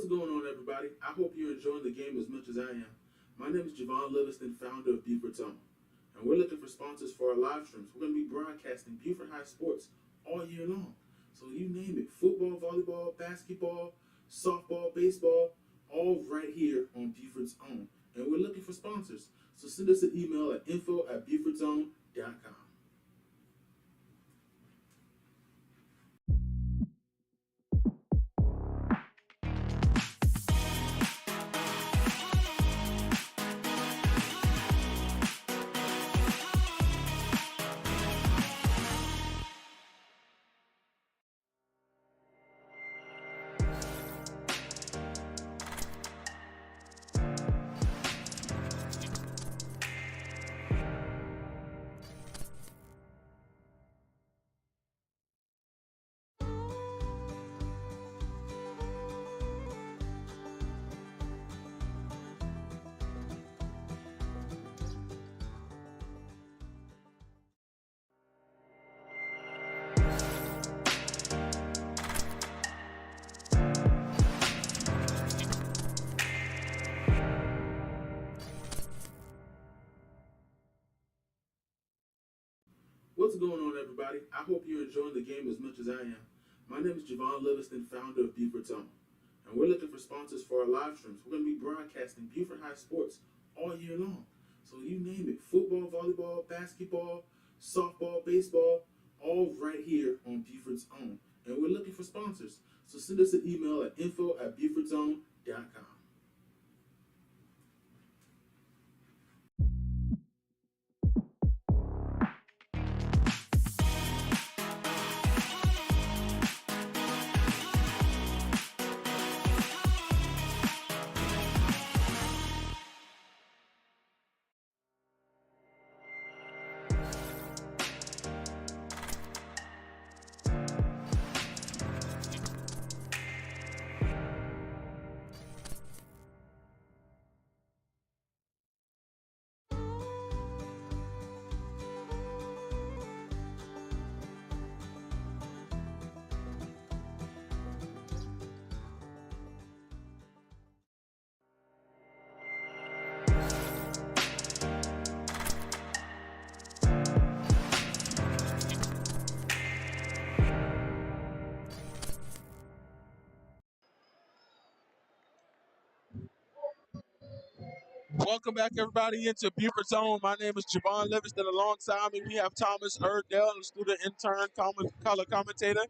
What's going on, everybody? I hope you're enjoying the game as much as I am. My name is Javon Livingston, founder of Beaufort, and we're looking for sponsors for our live streams. We're going to be broadcasting Beaufort High sports all year long. So you name it, football, volleyball, basketball, softball, baseball, all right here on Beaufort's Own. And we're looking for sponsors. So send us an email at info@Beaufort'sOwn.com. What's going on, everybody? I hope you're enjoying the game as much as I am. My name is Javon Livingston, founder of Beaufort, and we're looking for sponsors for our live streams. We're going to be broadcasting Beaufort High sports all year long. So you name it, football, volleyball, basketball, softball, baseball, all right here on Beaufort's Own. And we're looking for sponsors. So send us an email at info@Beaufort'sOwn.com. Welcome back, everybody, into Beaufort's Own. My name is Javon Livingston. Alongside me, we have Thomas Erdell, the student intern, color commentator.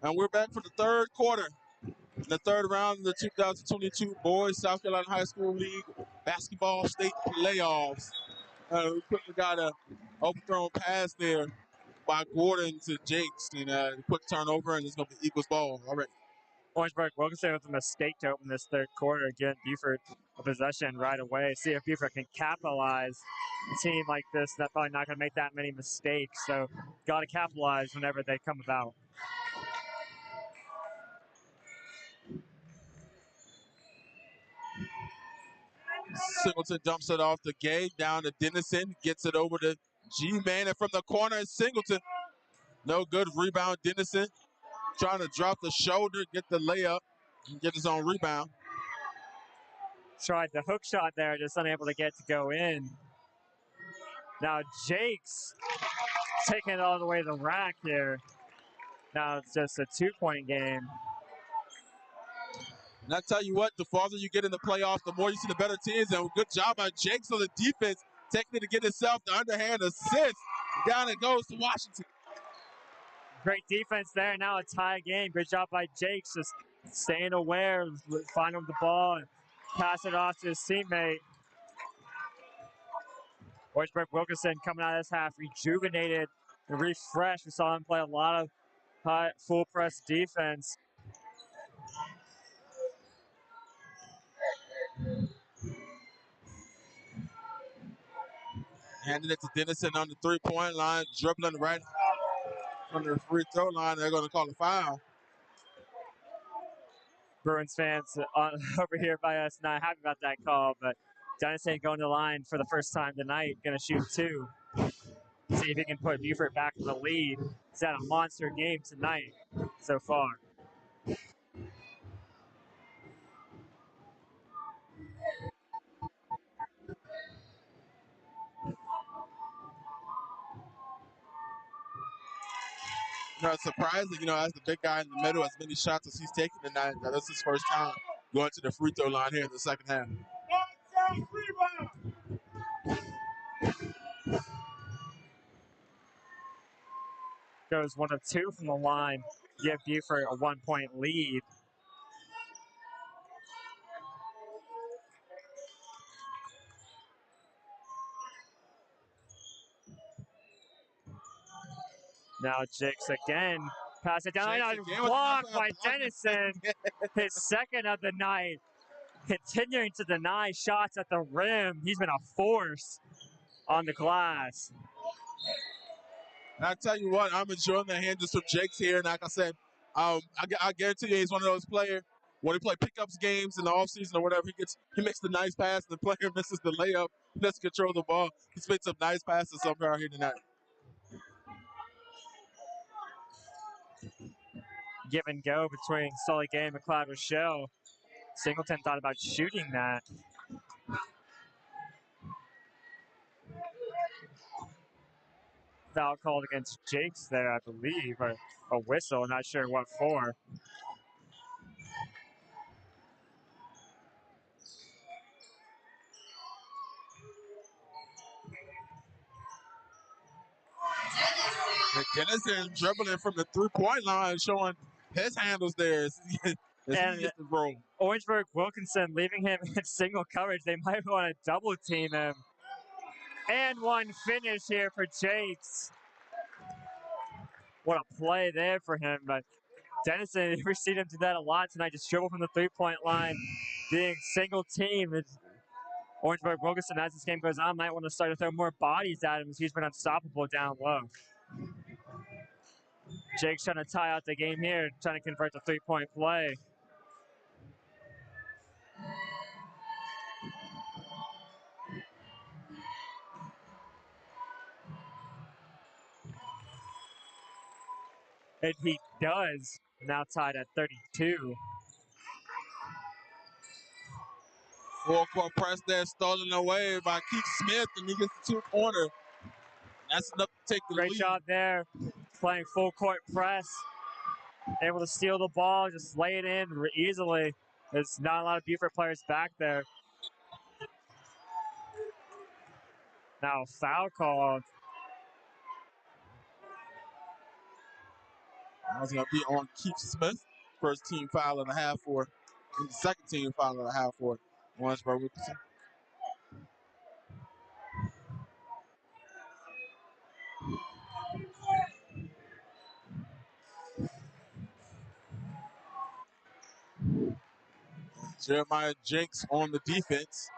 And we're back for the third quarter, in the third round of the 2022 Boys South Carolina High School League Basketball State Playoffs. We quickly got a overthrown pass there by Gordon to Jakes, and a quick turnover, and it's going to be Eagles ball already. Orangeburg-Wilkson with a mistake to open this third quarter. Get Beaufort a possession right away. See if Beaufort can capitalize. A team like this, that's probably not going to make that many mistakes. So got to capitalize whenever they come about. Singleton dumps it off the gate, down to Dennison, gets it over to G-Man, and from the corner is Singleton. No good, rebound Dennison. Trying to drop the shoulder, get the layup, and get his own rebound. Tried the hook shot there, just unable to get to go in. Now Jakes taking it all the way to the rack here. Now it's just a 2-point game. And I tell you what, the farther you get in the playoffs, the more you see the better teams. And good job by Jakes on the defense, taking it to get himself the underhand assist. Down it goes to Washington. Great defense there. Now a tie game. Good job by Jakes, just staying aware, finding the ball, and pass it off to his teammate. Orangeburg-Wilkinson coming out of this half rejuvenated and refreshed. We saw him play a lot of high full press defense. Handing it to Dennison on the three-point line, dribbling right on the free throw line. They're going to call a foul. Bruins fans over here by us not happy about that call, but Dennison going to the line for the first time tonight, going to shoot 2. See if he can put Beaufort back in the lead. He's had a monster game tonight so far. It's surprising, as the big guy in the middle, as many shots as he's taken tonight, that is his first time going to the free throw line here in the second half. Goes 1 of 2 from the line, give Beaufort a 1-point lead. Now Jakes again, pass it down, blocked by Dennison, his second of the night, continuing to deny shots at the rim. He's been a force on the glass. And I tell you what, I'm enjoying the handles from Jakes here. And like I said, I guarantee you he's one of those players, when he play pickups games in the offseason or whatever, he makes the nice pass and the player misses the layup, doesn't control the ball. He's made some nice passes somewhere out here tonight. Give and go between Sully Gay and McLeod Rochelle. Singleton thought about shooting that. Foul called against Jakes there, I believe, or a whistle, not sure what for. Dennison dribbling from the three-point line, showing his handles there. And Orangeburg-Wilkinson leaving him in single coverage. They might want to double team him. And one finish here for Jakes. What a play there for him. But Dennison, we've seen him do that a lot tonight, just dribble from the three-point line, being single team. Orangeburg-Wilkinson, as this game goes on, might want to start to throw more bodies at him as he's been unstoppable down low. Jake's trying to tie out the game here, trying to convert the three-point play. And he does, now tied at 32. Full court press there, stolen away by Keith Smith, and he gets the two-pointer. That's enough to take the lead. Great job there, playing full court press. Able to steal the ball, just lay it in easily. There's not a lot of Beaufort players back there. Now foul called. That's going to be on Keith Smith. First team foul and a half for, and the second team foul and a half for Orangeburg-Wilkinson. Jeremiah Jenks on the defense.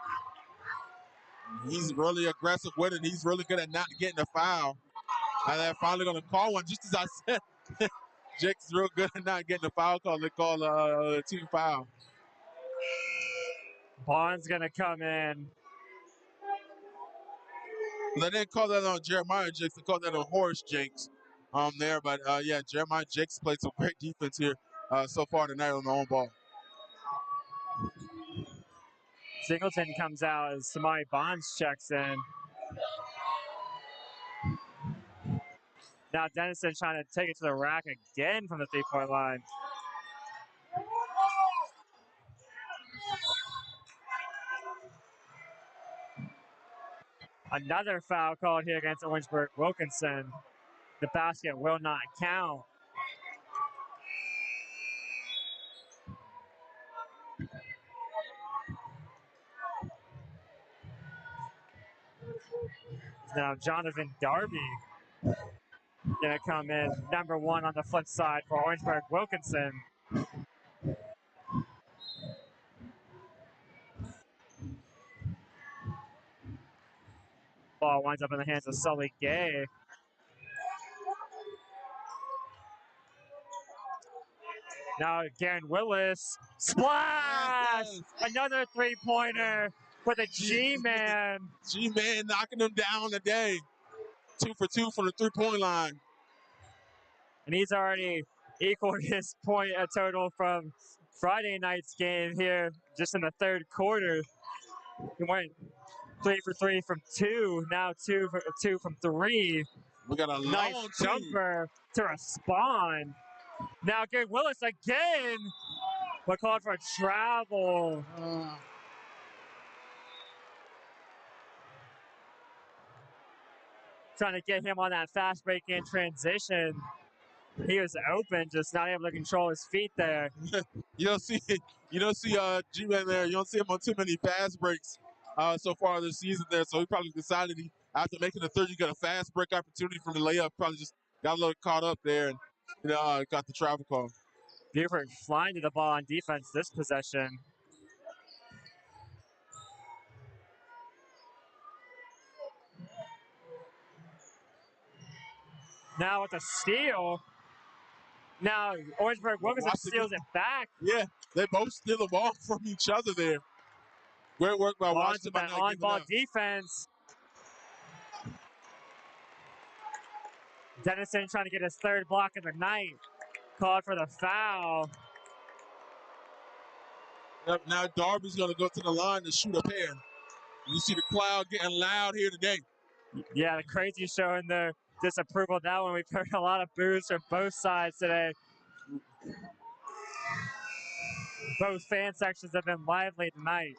He's really aggressive with it. He's really good at not getting a foul. And they're finally going to call one, just as I said. Jenks is real good at not getting a foul call. They call a team foul. Bond's going to come in. They didn't call that on Jeremiah Jenks. They called that on Horace Jenks there. But, yeah, Jeremiah Jenks played some great defense here so far tonight on the own ball. Singleton comes out as Samari Bonds checks in. Now Dennison trying to take it to the rack again from the three-point line. Another foul called here against Orangeburg-Wilkinson. The basket will not count. Now Jonathan Darby gonna come in, number one on the flip side for Orangeburg-Wilkinson. Ball winds up in the hands of Sully Gay. Now Garen Willis, splash! Yes. Another three-pointer for the G-Man. G-Man knocking them down today. 2 for 2 from the three-point line. And he's already equaled his point total from Friday night's game here just in the third quarter. He went 3 for 3 from 2, now 2 for 2 from 3. We got a Nice long jumper to respond. Now Gary Willis again. We're called for a travel. Trying to get him on that fast break in transition. He was open, just not able to control his feet there. You don't see G-Man there. You don't see him on too many fast breaks so far this season there. So he probably decided after making the third, you got a fast break opportunity from the layup. Probably just got a little caught up there and got the travel call. Beaufort flying to the ball on defense this possession. Now with a steal. Now Orangeburg-Wilkinson steals it back. Yeah, they both steal the ball from each other there. Great work by Washington. That on-ball defense. Dennison trying to get his third block of the night. Called for the foul. Yep, now Darby's going to go to the line to shoot a pair. You see the crowd getting loud here today. Yeah, the crazy showing their disapproval of that one. We've heard a lot of boos from both sides today. Both fan sections have been lively tonight.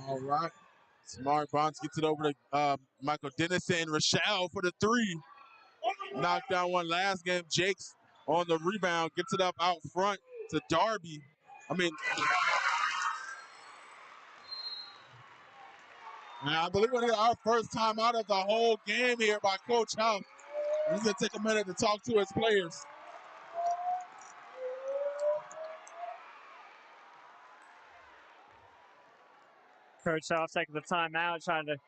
All right. Smart Bonds gets it over to Michael Dennison and Rochelle for the three. Knocked down one last game. Jakes on the rebound, gets it up out front to Darby. I believe we're going to get our first time out of the whole game here by Coach House. He's going to take a minute to talk to his players. Coach House taking the timeout, trying to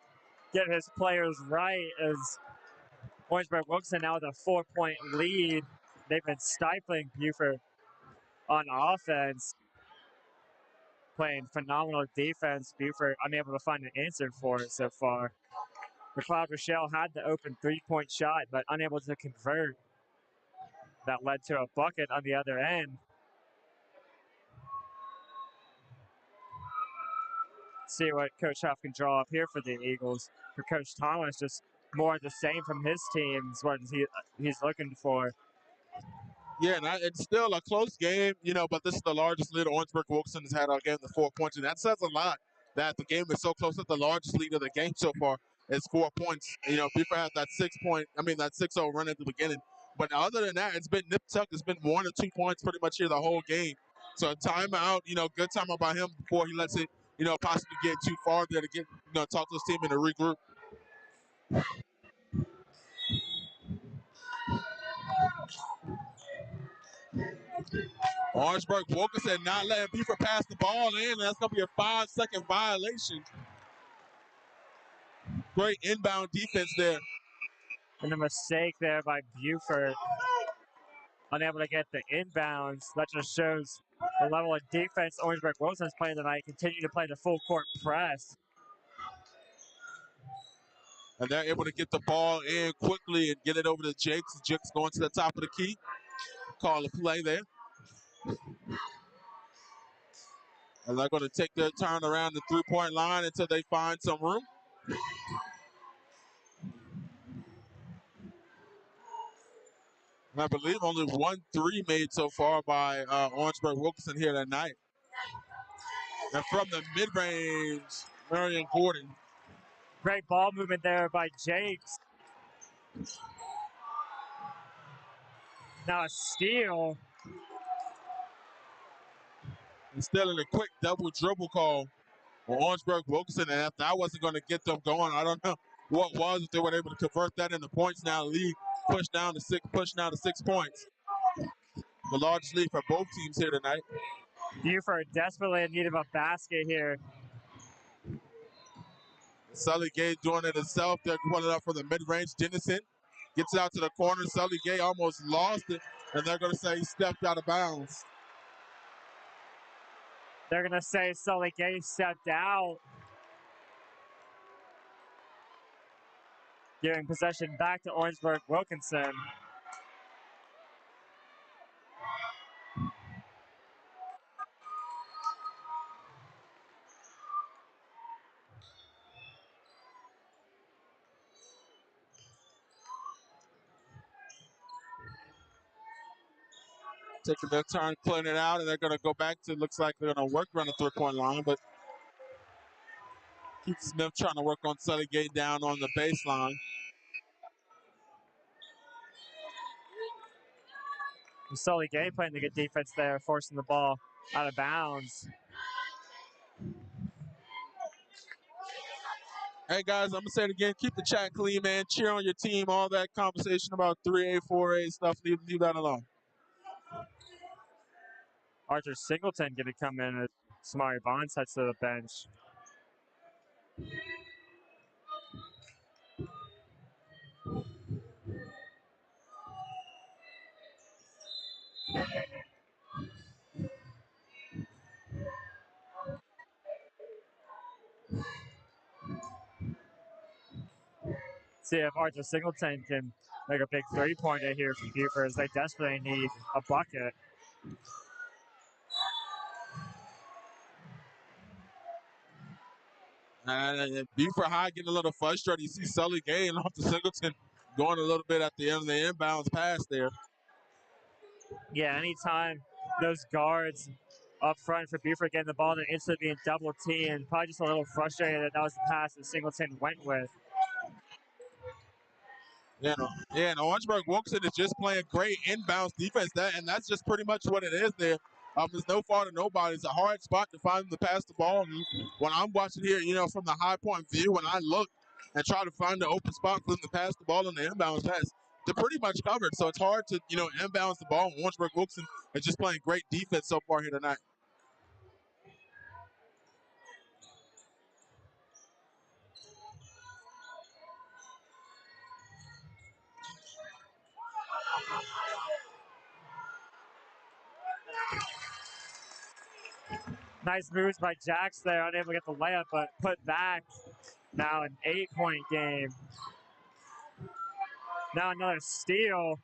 get his players right as Orangeburg-Wilkson now with a 4-point lead. They've been stifling Beaufort on offense, playing phenomenal defense. Beaufort unable to find an answer for it so far. McLeod Rochelle had the open three-point shot, but unable to convert. That led to a bucket on the other end. See what Coach Huff can draw up here for the Eagles. For Coach Thomas, just more of the same from his team is what he's looking for. Yeah, and it's still a close game, but this is the largest lead Orangeburg-Wilkson has had all game, the 4 points. And that says a lot that the game is so close. That the largest lead of the game so far is 4 points. Beaufort had that 6-0 run at the beginning. But other than that, it's been nip-tuck. It's been 1 or 2 points pretty much here the whole game. So a timeout, good timeout by him before he lets it, possibly get too far there to get, talk to his team and to regroup. Orangeburg-Wilkinson not letting Beaufort pass the ball in. That's going to be a 5-second violation. Great inbound defense there. And a mistake there by Beaufort. Unable to get the inbounds. That just shows the level of defense Orangeburg-Wilkson is playing tonight. Continue to play the full court press. And they're able to get the ball in quickly and get it over to Jakes. Jakes going to the top of the key. Call a play there. And they're going to take their turn around the three-point line until they find some room. And I believe only 1 3 made so far by Orangeburg-Wilkinson here tonight. And from the mid-range, Marion Gordon. Great ball movement there by Jakes. Now a steal. And still in a quick double dribble call on Orangeburg-Wilkinson. And if that wasn't going to get them going, I don't know what was if they were able to convert that into points now. Lead push down to 6 points. The largest lead for both teams here tonight. Beaufort desperately in need of a basket here. Sully Gay doing it himself. They're pulling it up from the mid-range. Dennison gets it out to the corner. Sully Gay almost lost it, and they're going to say he stepped out of bounds. They're going to say Sully Gay stepped out, giving possession back to Orangeburg-Wilkinson. Taking their turn, clearing it out, and they're going to go back to, looks like they're going to work around the 3-point line, but Keith Smith trying to work on Sully Gate down on the baseline. Sully Gay playing the good defense there, forcing the ball out of bounds. Hey guys, I'm gonna say it again. Keep the chat clean, man. Cheer on your team. All that conversation about 3A, 4A stuff, leave that alone. Arthur Singleton going to come in as Samari Bonds heads to the bench. See if Arthur Singleton can make a big three-pointer here for Beaufort, as they desperately need a bucket. And Beaufort High getting a little frustrated. You see Sully Gay and Arthur Singleton going a little bit at the end of the inbounds pass there. Yeah, anytime those guards up front for Beaufort getting the ball, they're instantly being double teamed. Probably just a little frustrated that was the pass that Singleton went with. And Orangeburg-Wilkson is just playing great inbounds defense. That's just pretty much what it is there. There's no fault of nobody. It's a hard spot to find them to pass the ball. And when I'm watching here, from the high point view, when I look and try to find the open spot for them to pass the ball on the inbounds pass, they're pretty much covered. So it's hard to, inbounds the ball. Orangeburg-Wilkson is just playing great defense so far here tonight. Nice moves by Jax there, unable to get the layup, but put back. Now an 8-point game. Now another steal.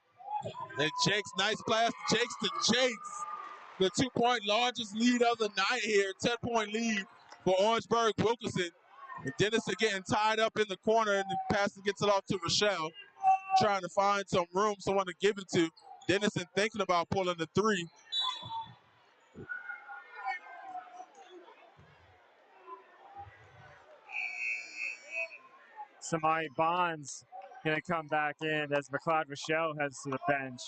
And Jakes, nice pass. Jakes to Jakes. The 2-point largest lead of the night here. 10-point lead for Orangeburg-Wilkinson. And Dennison getting tied up in the corner, and the passer gets it off to Rochelle. Trying to find some room, someone to give it to. Dennison thinking about pulling the three. Samari Bonds going to come back in as McLeod Rochelle heads to the bench.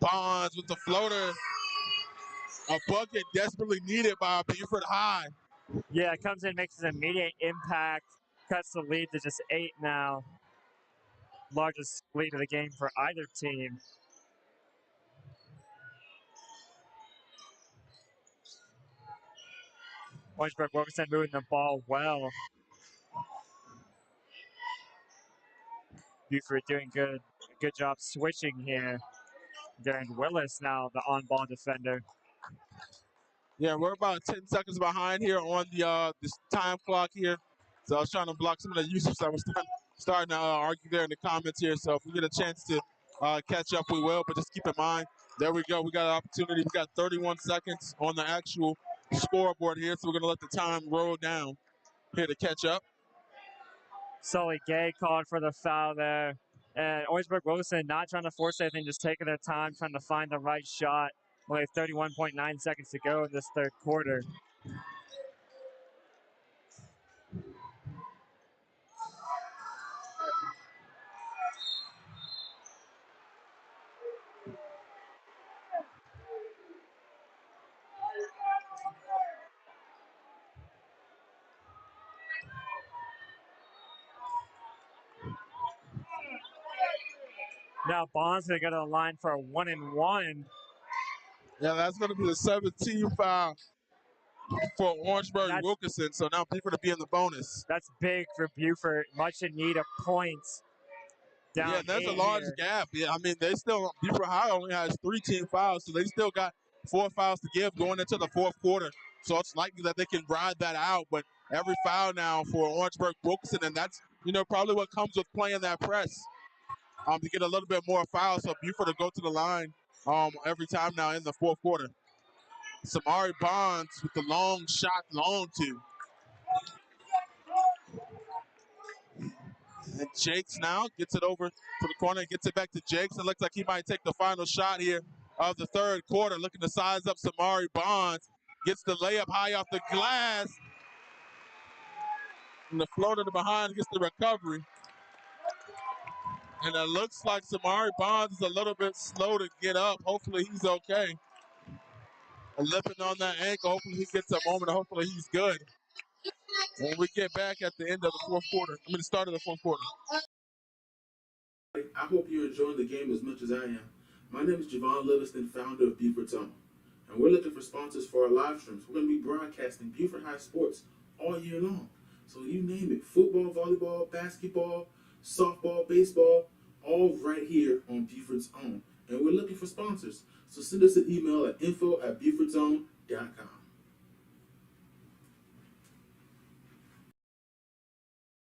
Bonds with the floater. A bucket desperately needed by Beaufort High. Yeah, comes in, makes an immediate impact, cuts the lead to just 8 now. Largest lead of the game for either team. Orangeburg-Wilkinson moving the ball well. Beaufort doing good job switching here. Darren Willis now the on-ball defender. Yeah, we're about 10 seconds behind here on the this time clock here. So I was trying to block some of the users that was starting to argue there in the comments here. So if we get a chance to catch up, we will. But just keep in mind, there we go. We got an opportunity. We got 31 seconds on the actual scoreboard here. So we're going to let the time roll down here to catch up. Sully Gay called for the foul there. And Orangeburg-Wilkson not trying to force anything, just taking their time, trying to find the right shot. Only 31.9 seconds to go in this third quarter. Now Bond's going to go to the line for a 1-and-1. Yeah, that's going to be the 17th foul for Orangeburg-Wilkinson. So now Beaufort to be in the bonus. That's big for Beaufort. Much in need of points. Down yeah, there's a 8 large here. gap. Yeah, I mean, Beaufort High only has 3 team fouls, so they still got 4 fouls to give going into the fourth quarter. So it's likely that they can ride that out. But every foul now for Orangeburg-Wilkinson, and that's, probably what comes with playing that press. To get a little bit more fouls, so Beaufort to go to the line every time now in the fourth quarter. Samari Bonds with the long shot, long two. And Jakes now gets it over to the corner, gets it back to Jakes. It looks like he might take the final shot here of the third quarter, looking to size up Samari Bonds. Gets the layup high off the glass. And the floater to behind gets the recovery. And it looks like Samari Bonds is a little bit slow to get up. Hopefully he's okay. Limping on that ankle. Hopefully he gets a moment. Hopefully he's good. When we get back at the end of the fourth quarter, the start of the fourth quarter. I hope you're enjoying the game as much as I am. My name is Javon Livingston, founder of Beaufort Zone, and we're looking for sponsors for our live streams. We're going to be broadcasting Beaufort High sports all year long. So you name it, football, volleyball, basketball, softball, baseball, all right here on Beaufort's Own. And we're looking for sponsors. So send us an email at info@BeaufortZone.com.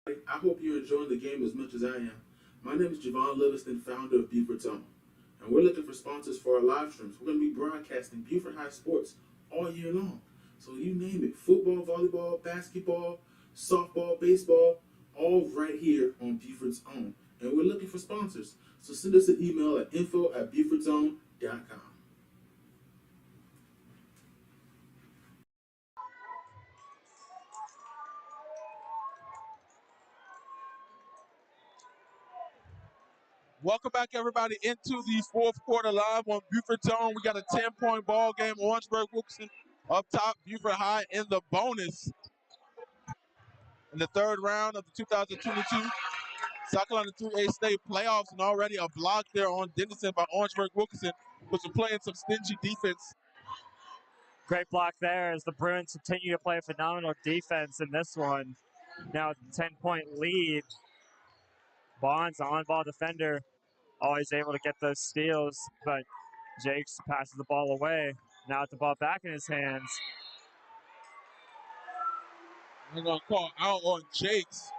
I hope you're enjoying the game as much as I am. My name is Javon Livingston, founder of Beaufort Zone, and we're looking for sponsors for our live streams. We're going to be broadcasting Beaufort High sports all year long. So you name it, football, volleyball, basketball, softball, baseball, all right here on Beaufort's Own. And we're looking for sponsors. So send us an email at info@BeaufortZone.com. Welcome back, everybody, into the fourth quarter live on Beaufort Zone. We got a 10-point ball game. Orangeburg-Wilkson up top, Beaufort High in the bonus in the third round of the 2022 South Carolina 3A State playoffs, and already a block there on Dennison by Orangeburg-Wilkinson, which are playing some stingy defense. Great block there as the Bruins continue to play a phenomenal defense in this one. Now 10-point lead. Bonds, the on-ball defender, always able to get those steals, but Jakes passes the ball away. Now with the ball back in his hands. They're going to call out on Jakes.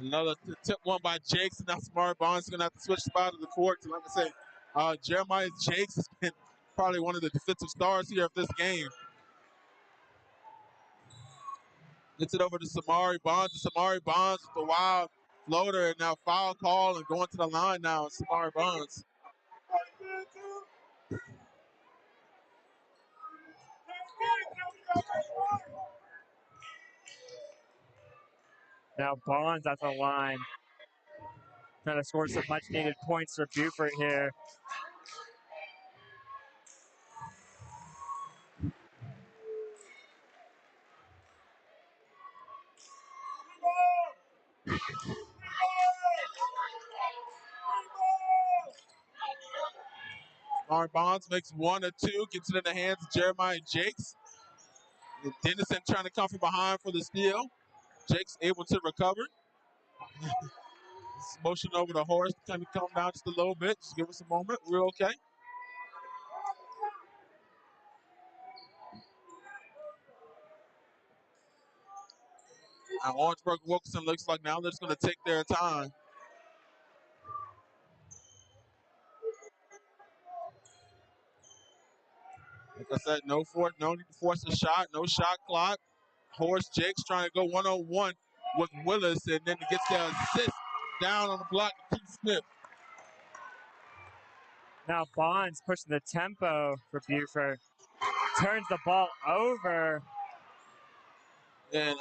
Another tip one by Jakes, and now Samari Bonds is going to have to switch spot of the court. And like I say, Jeremiah Jakes has been probably one of the defensive stars here of this game. Gets it over to Samari Bonds. Samari Bonds with the wild floater, and now foul call and going to the line now. Samari Bonds. Now Bonds at the line. Trying to score some much needed points for Beaufort here. Samari Bonds makes one or two, gets it in the hands of Jeremiah Jakes. And Dennison trying to come from behind for the steal. Jakes able to recover. Motion over to Horace to kind of calm down just a little bit. Just give us a moment. We're okay. Now Orangeburg-Wilkson looks like now they're just going to take their time. Like I said, no need to force a shot, no shot clock. Horace Jakes trying to go one-on-one with Willis, and then gets the assist down on the block to Keith Smith. Now Bonds pushing the tempo for Beaufort. Turns the ball over. And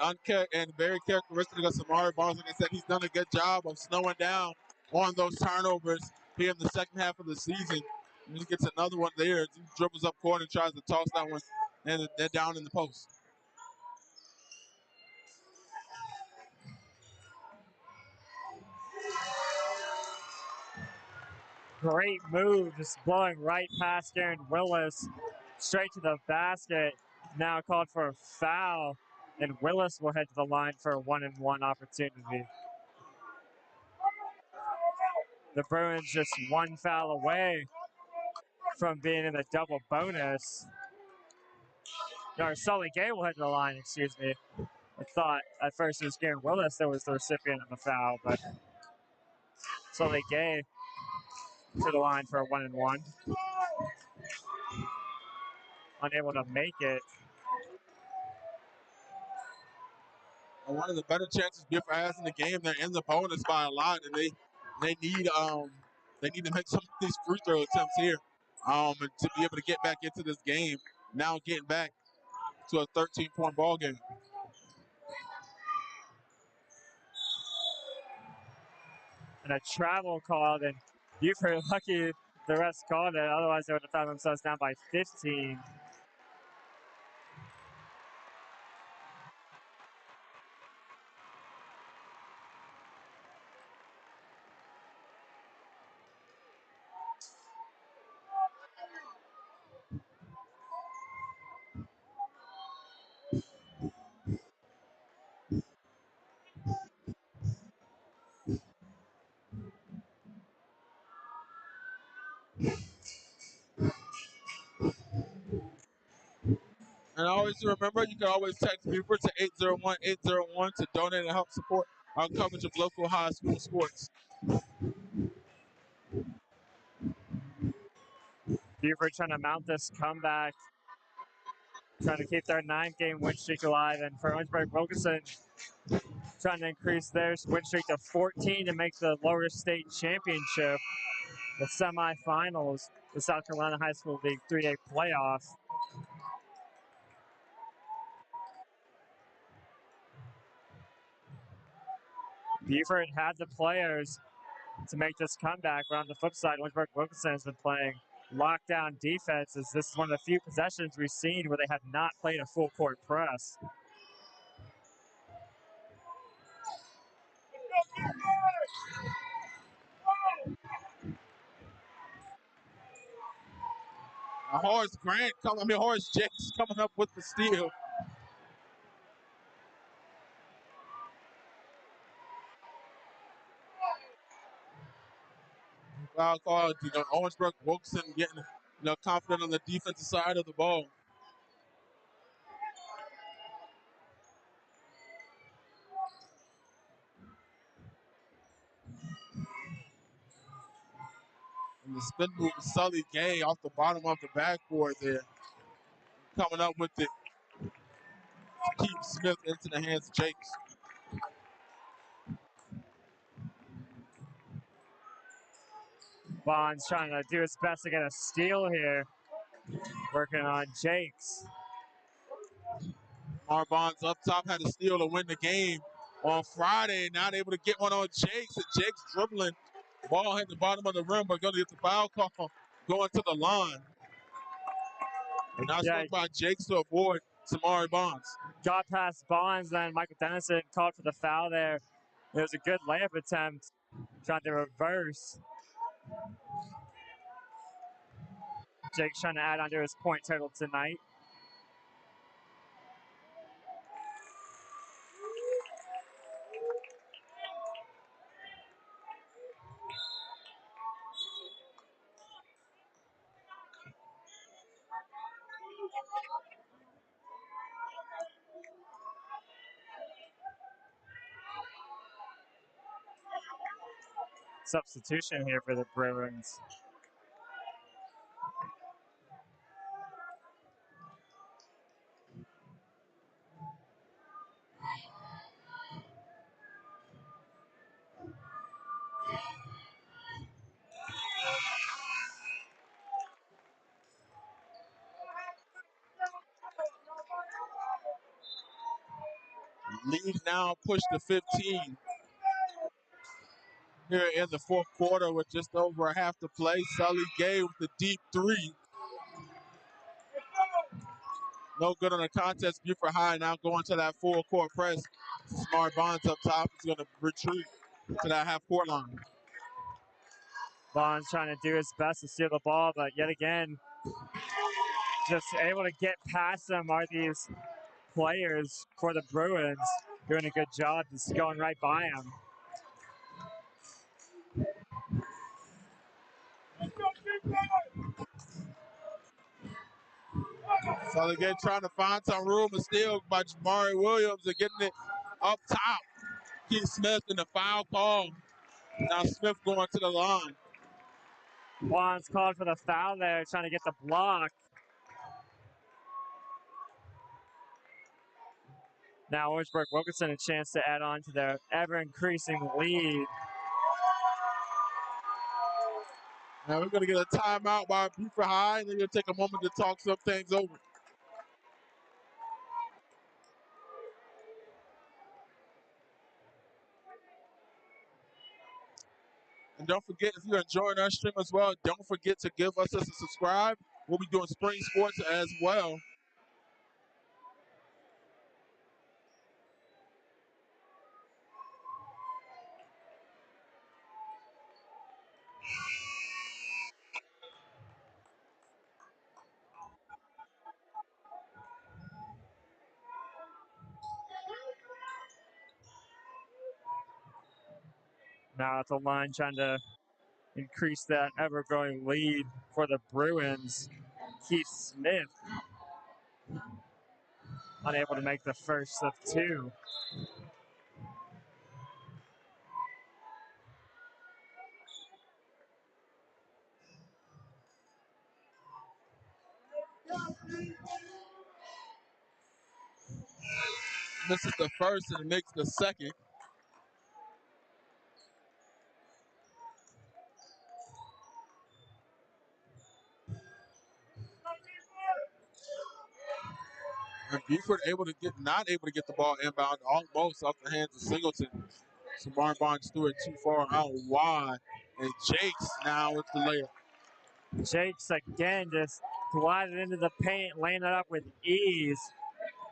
very characteristic of Samari Bonds. Like I said, he's done a good job of slowing down on those turnovers here in the second half of the season. And he gets another one there. He dribbles up court and tries to toss that one, and they're down in the post. Great move, just blowing right past Aaron Willis, straight to the basket. Now called for a foul, and Willis will head to the line for a 1-and-1 opportunity. The Bruins just one foul away from being in a double bonus. Or Sully Gay will head to the line, excuse me. I thought at first it was Aaron Willis that was the recipient of the foul, but Sully Gay to the line for a 1-and-1. Unable to make it. And one of the better chances Beaufort has in the game, they're in the bonus by a lot, and they need to make some of these free throw attempts here and to be able to get back into this game. Now getting back to a 13-point ball game. And a travel called, and Beaufort lucky the refs called it. Otherwise, they would have found themselves down by 15. And always remember, you can always text Beaufort to 801-801 to donate and help support our coverage of local high school sports. Beaufort trying to mount this comeback, trying to keep their 9-game win streak alive, and for Orangeburg-Wilkinson, trying to increase their win streak to 14 to make the lower state championship, the semifinals, the South Carolina High School League 3A playoffs. Beaufort had the players to make this comeback, but on the flip side, Orangeburg-Wilkinson has been playing lockdown defense, as this is one of the few possessions we've seen where they have not played a full court press. Horace Jakes coming up with the steal. Foul call. Orangeburg-Wilkson getting confident on the defensive side of the ball. And the spin move of Sully Gay off the bottom of the backboard there. Coming up with it to keep Smith into the hands of Jakes. Bond's trying to do his best to get a steal here, working on Jakes. Bonds up top had a steal to win the game on Friday. Not able to get one on Jakes, and Jakes dribbling. Ball hit the bottom of the rim, but going to get the foul call going to the line. And now it's looked by Jakes to avoid Samari Bonds. Got past Bonds, then Michael Dennison called for the foul there. It was a good layup attempt, trying to reverse. Jake's trying to add onto his point total tonight. Substitution here for the Bruins. Lead now pushed to 15. here in the fourth quarter with just over a half to play. Sully Gay with the deep three. No good on the contest. Beaufort High now going to that full court press. Smart Bonds up top is going to retreat to that half court line. Bonds trying to do his best to steal the ball, but yet again, just able to get past them are these players for the Bruins, doing a good job just going right by him. So again, trying to find some room, but still by Jamari Williams and getting it up top. Keith Smith in the foul call. Now Smith going to the line. Bonds called for the foul there, trying to get the block. Now Orangeburg-Wilkinson a chance to add on to their ever-increasing lead. Now we're going to get a timeout by Beaufort High, and then you'll take a moment to talk some things over. And don't forget, if you're enjoying our stream as well, don't forget to give us a subscribe. We'll be doing spring sports as well. Now at the line trying to increase that ever-growing lead for the Bruins. Keith Smith unable to make the first of two. Misses the first and makes the second. And Beaufort not able to get the ball inbound, almost off the hands of Singleton. So Martin Barnes threw it too far out wide. And Jakes now with the layup. Jakes again just glided into the paint, laying it up with ease.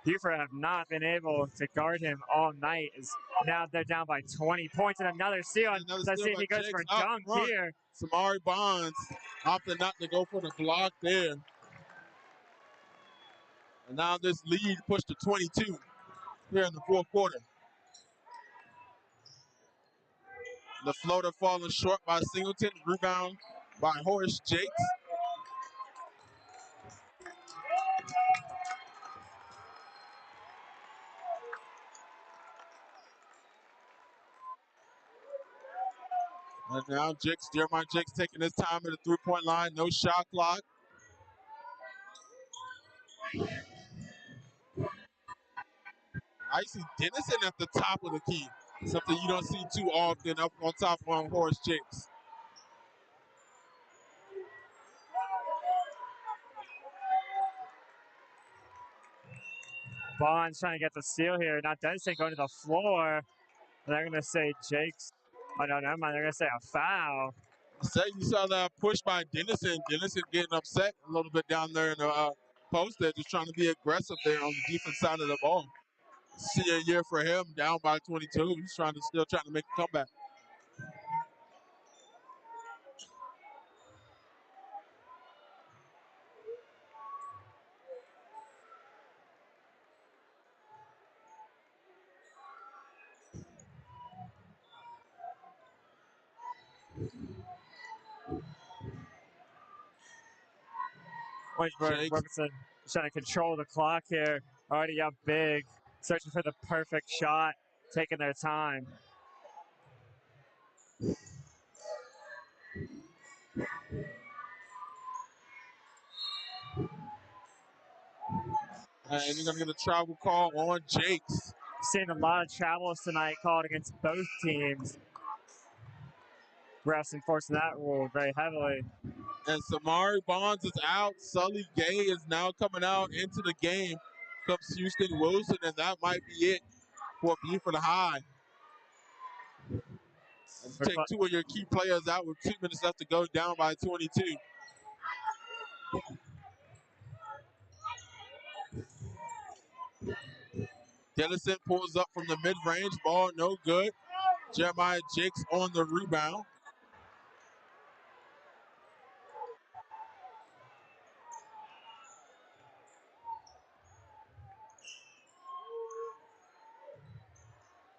Beaufort have not been able to guard him all night. Now they're down by 20 points and another steal. Let's see if he goes for a dunk here. Samari Bonds opted not to go for the block there. And now this lead pushed to 22 here in the fourth quarter. The floater falling short by Singleton. Rebound by Horace Jakes. And now Jeremiah Jakes taking his time at the three-point line. No shot clock. I see Dennison at the top of the key. Something you don't see too often up on top of Horace Jakes. Bonds trying to get the steal here. Now Dennison going to the floor. They're going to say Jakes. Oh, no, never mind. They're going to say a foul. You saw that push by Dennison. Dennison getting upset a little bit down there in the post there, just trying to be aggressive there on the defense side of the ball. Senior year for him, down by 22. He's still trying to make a comeback. Orangeburg-Wilkinson trying to control the clock here. Already up big, searching for the perfect shot, taking their time. And you're going to get a travel call on Jakes. Seeing a lot of travels tonight called against both teams. Refs enforcing that rule very heavily. And Samari Bonds is out. Sully Gay is now coming out into the game. Comes Houston Wilson, and that might be it for Beaufort High. Take two of your key players out with 2 minutes left to go, down by 22. Dennison pulls up from the mid-range, ball no good. Jeremiah Jakes on the rebound.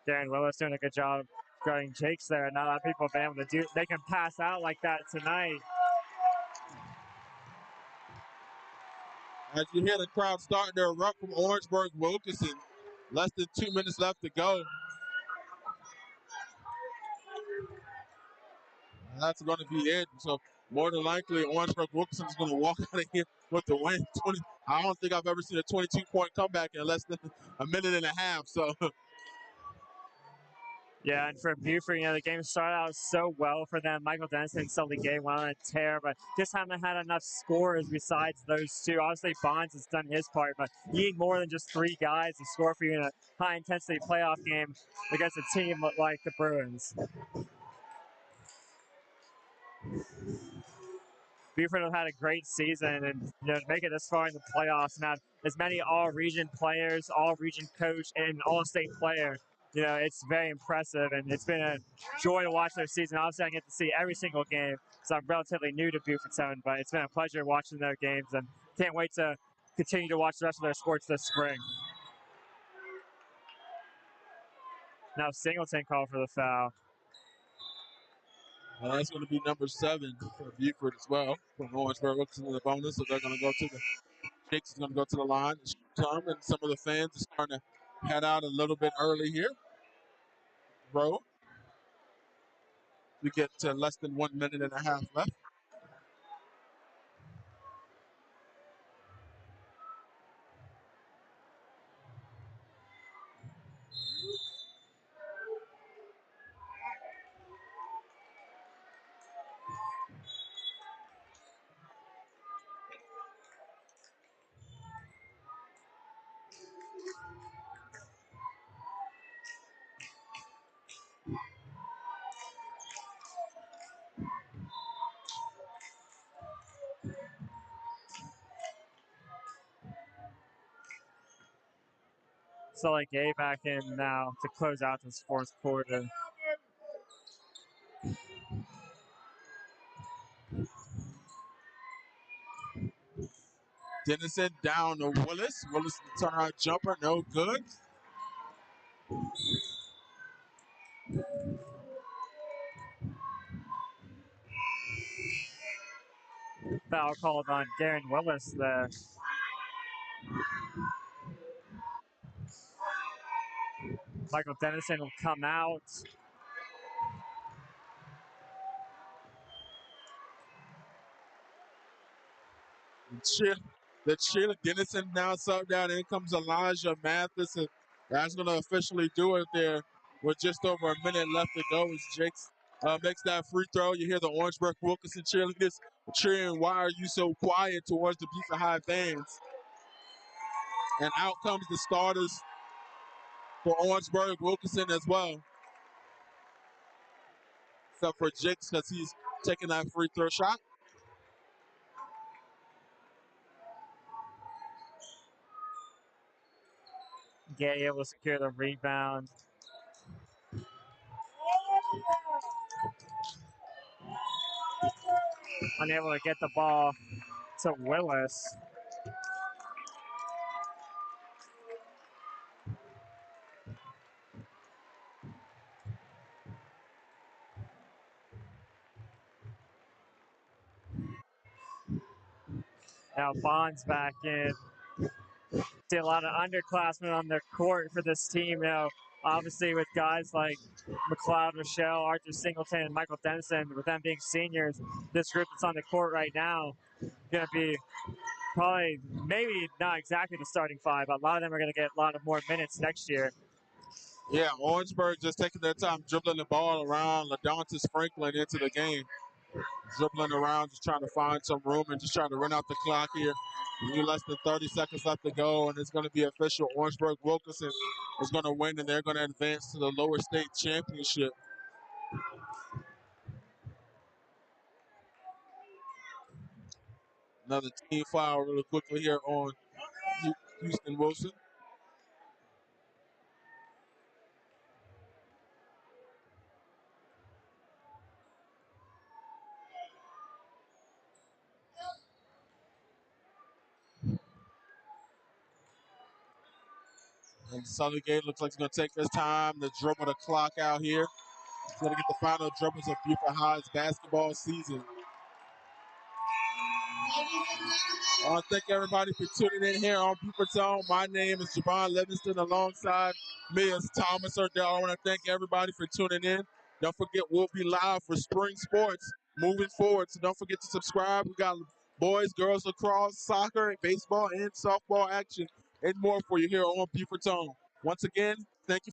Darren Willis doing a good job guarding Jakes there. Not a lot of people have been able to do. They can pass out like that tonight. As you hear the crowd starting to erupt from Orangeburg-Wilkinson, less than 2 minutes left to go. And that's going to be it. So more than likely, Orangeburg-Wilkinson is going to walk out of here with the win. I don't think I've ever seen a 22-point comeback in less than a minute and a half. So. Yeah, and for Beaufort, the game started out so well for them. Michael Dennison and Sully Gay went on a tear, but just haven't had enough scorers besides those two. Obviously, Bonds has done his part, but you need more than just three guys to score for you in a high-intensity playoff game against a team like the Bruins. Beaufort have had a great season, and to make it this far in the playoffs and have as many all-region players, all-region coach, and all-state player. It's very impressive, and it's been a joy to watch their season. Obviously, I get to see every single game, so I'm relatively new to Beaufort 7, but it's been a pleasure watching their games, and can't wait to continue to watch the rest of their sports this spring. Now Singleton called for the foul. Well, that's going to be number 7 for Beaufort as well. From Orangeburg-Wilkson in the bonus, so they're going to go to the Jakes is going to go to the line. And some of the fans are starting to head out a little bit early here. Row. We get to less than 1 minute and a half left. Sully Gay back in now to close out this fourth quarter. Dennison down to Willis. Willis, the turnaround jumper, no good. Foul called on Darren Willis there. Michael Dennison will come out. The Sheila Dennison now subbed out. In comes Elijah Mathis. And that's going to officially do it there with just over a minute left to go as Jakes makes that free throw. You hear the Orangeburg-Wilkinson cheerleaders cheering, "Why are you so quiet?" towards the Beaufort High fans. And out comes the starters for Orangeburg-Wilkinson as well. Except for Jakes because he's taking that free throw shot. Gay able to secure the rebound. Unable to get the ball to Willis. Now Bonds back in. See a lot of underclassmen on their court for this team. Obviously with guys like McLeod, Rochelle, Arthur Singleton, and Michael Dennison, with them being seniors, this group that's on the court right now going to be probably, maybe not exactly the starting 5, but a lot of them are going to get a lot of more minutes next year. Yeah, Orangeburg just taking their time dribbling the ball around. LaDontis Franklin into the game. Dribbling around, just trying to find some room and just trying to run out the clock here. Less than 30 seconds left to go, and it's going to be official. Orangeburg-Wilkinson is going to win, and they're going to advance to the lower state championship. Another team foul really quickly here on Houston Wilson. And Southern looks like he's going to take his time to dribble the clock out here. He's going to get the final dribbles of Beaufort High's basketball season. I want to thank everybody for tuning in here on Beaufort Zone. My name is Javon Livingston alongside me is Thomas Erdell. I want to thank everybody for tuning in. Don't forget, we'll be live for spring sports moving forward. So don't forget to subscribe. We got boys, girls, lacrosse, soccer, baseball, and softball action and more for you here on Beaufort Zone. Once again, thank you.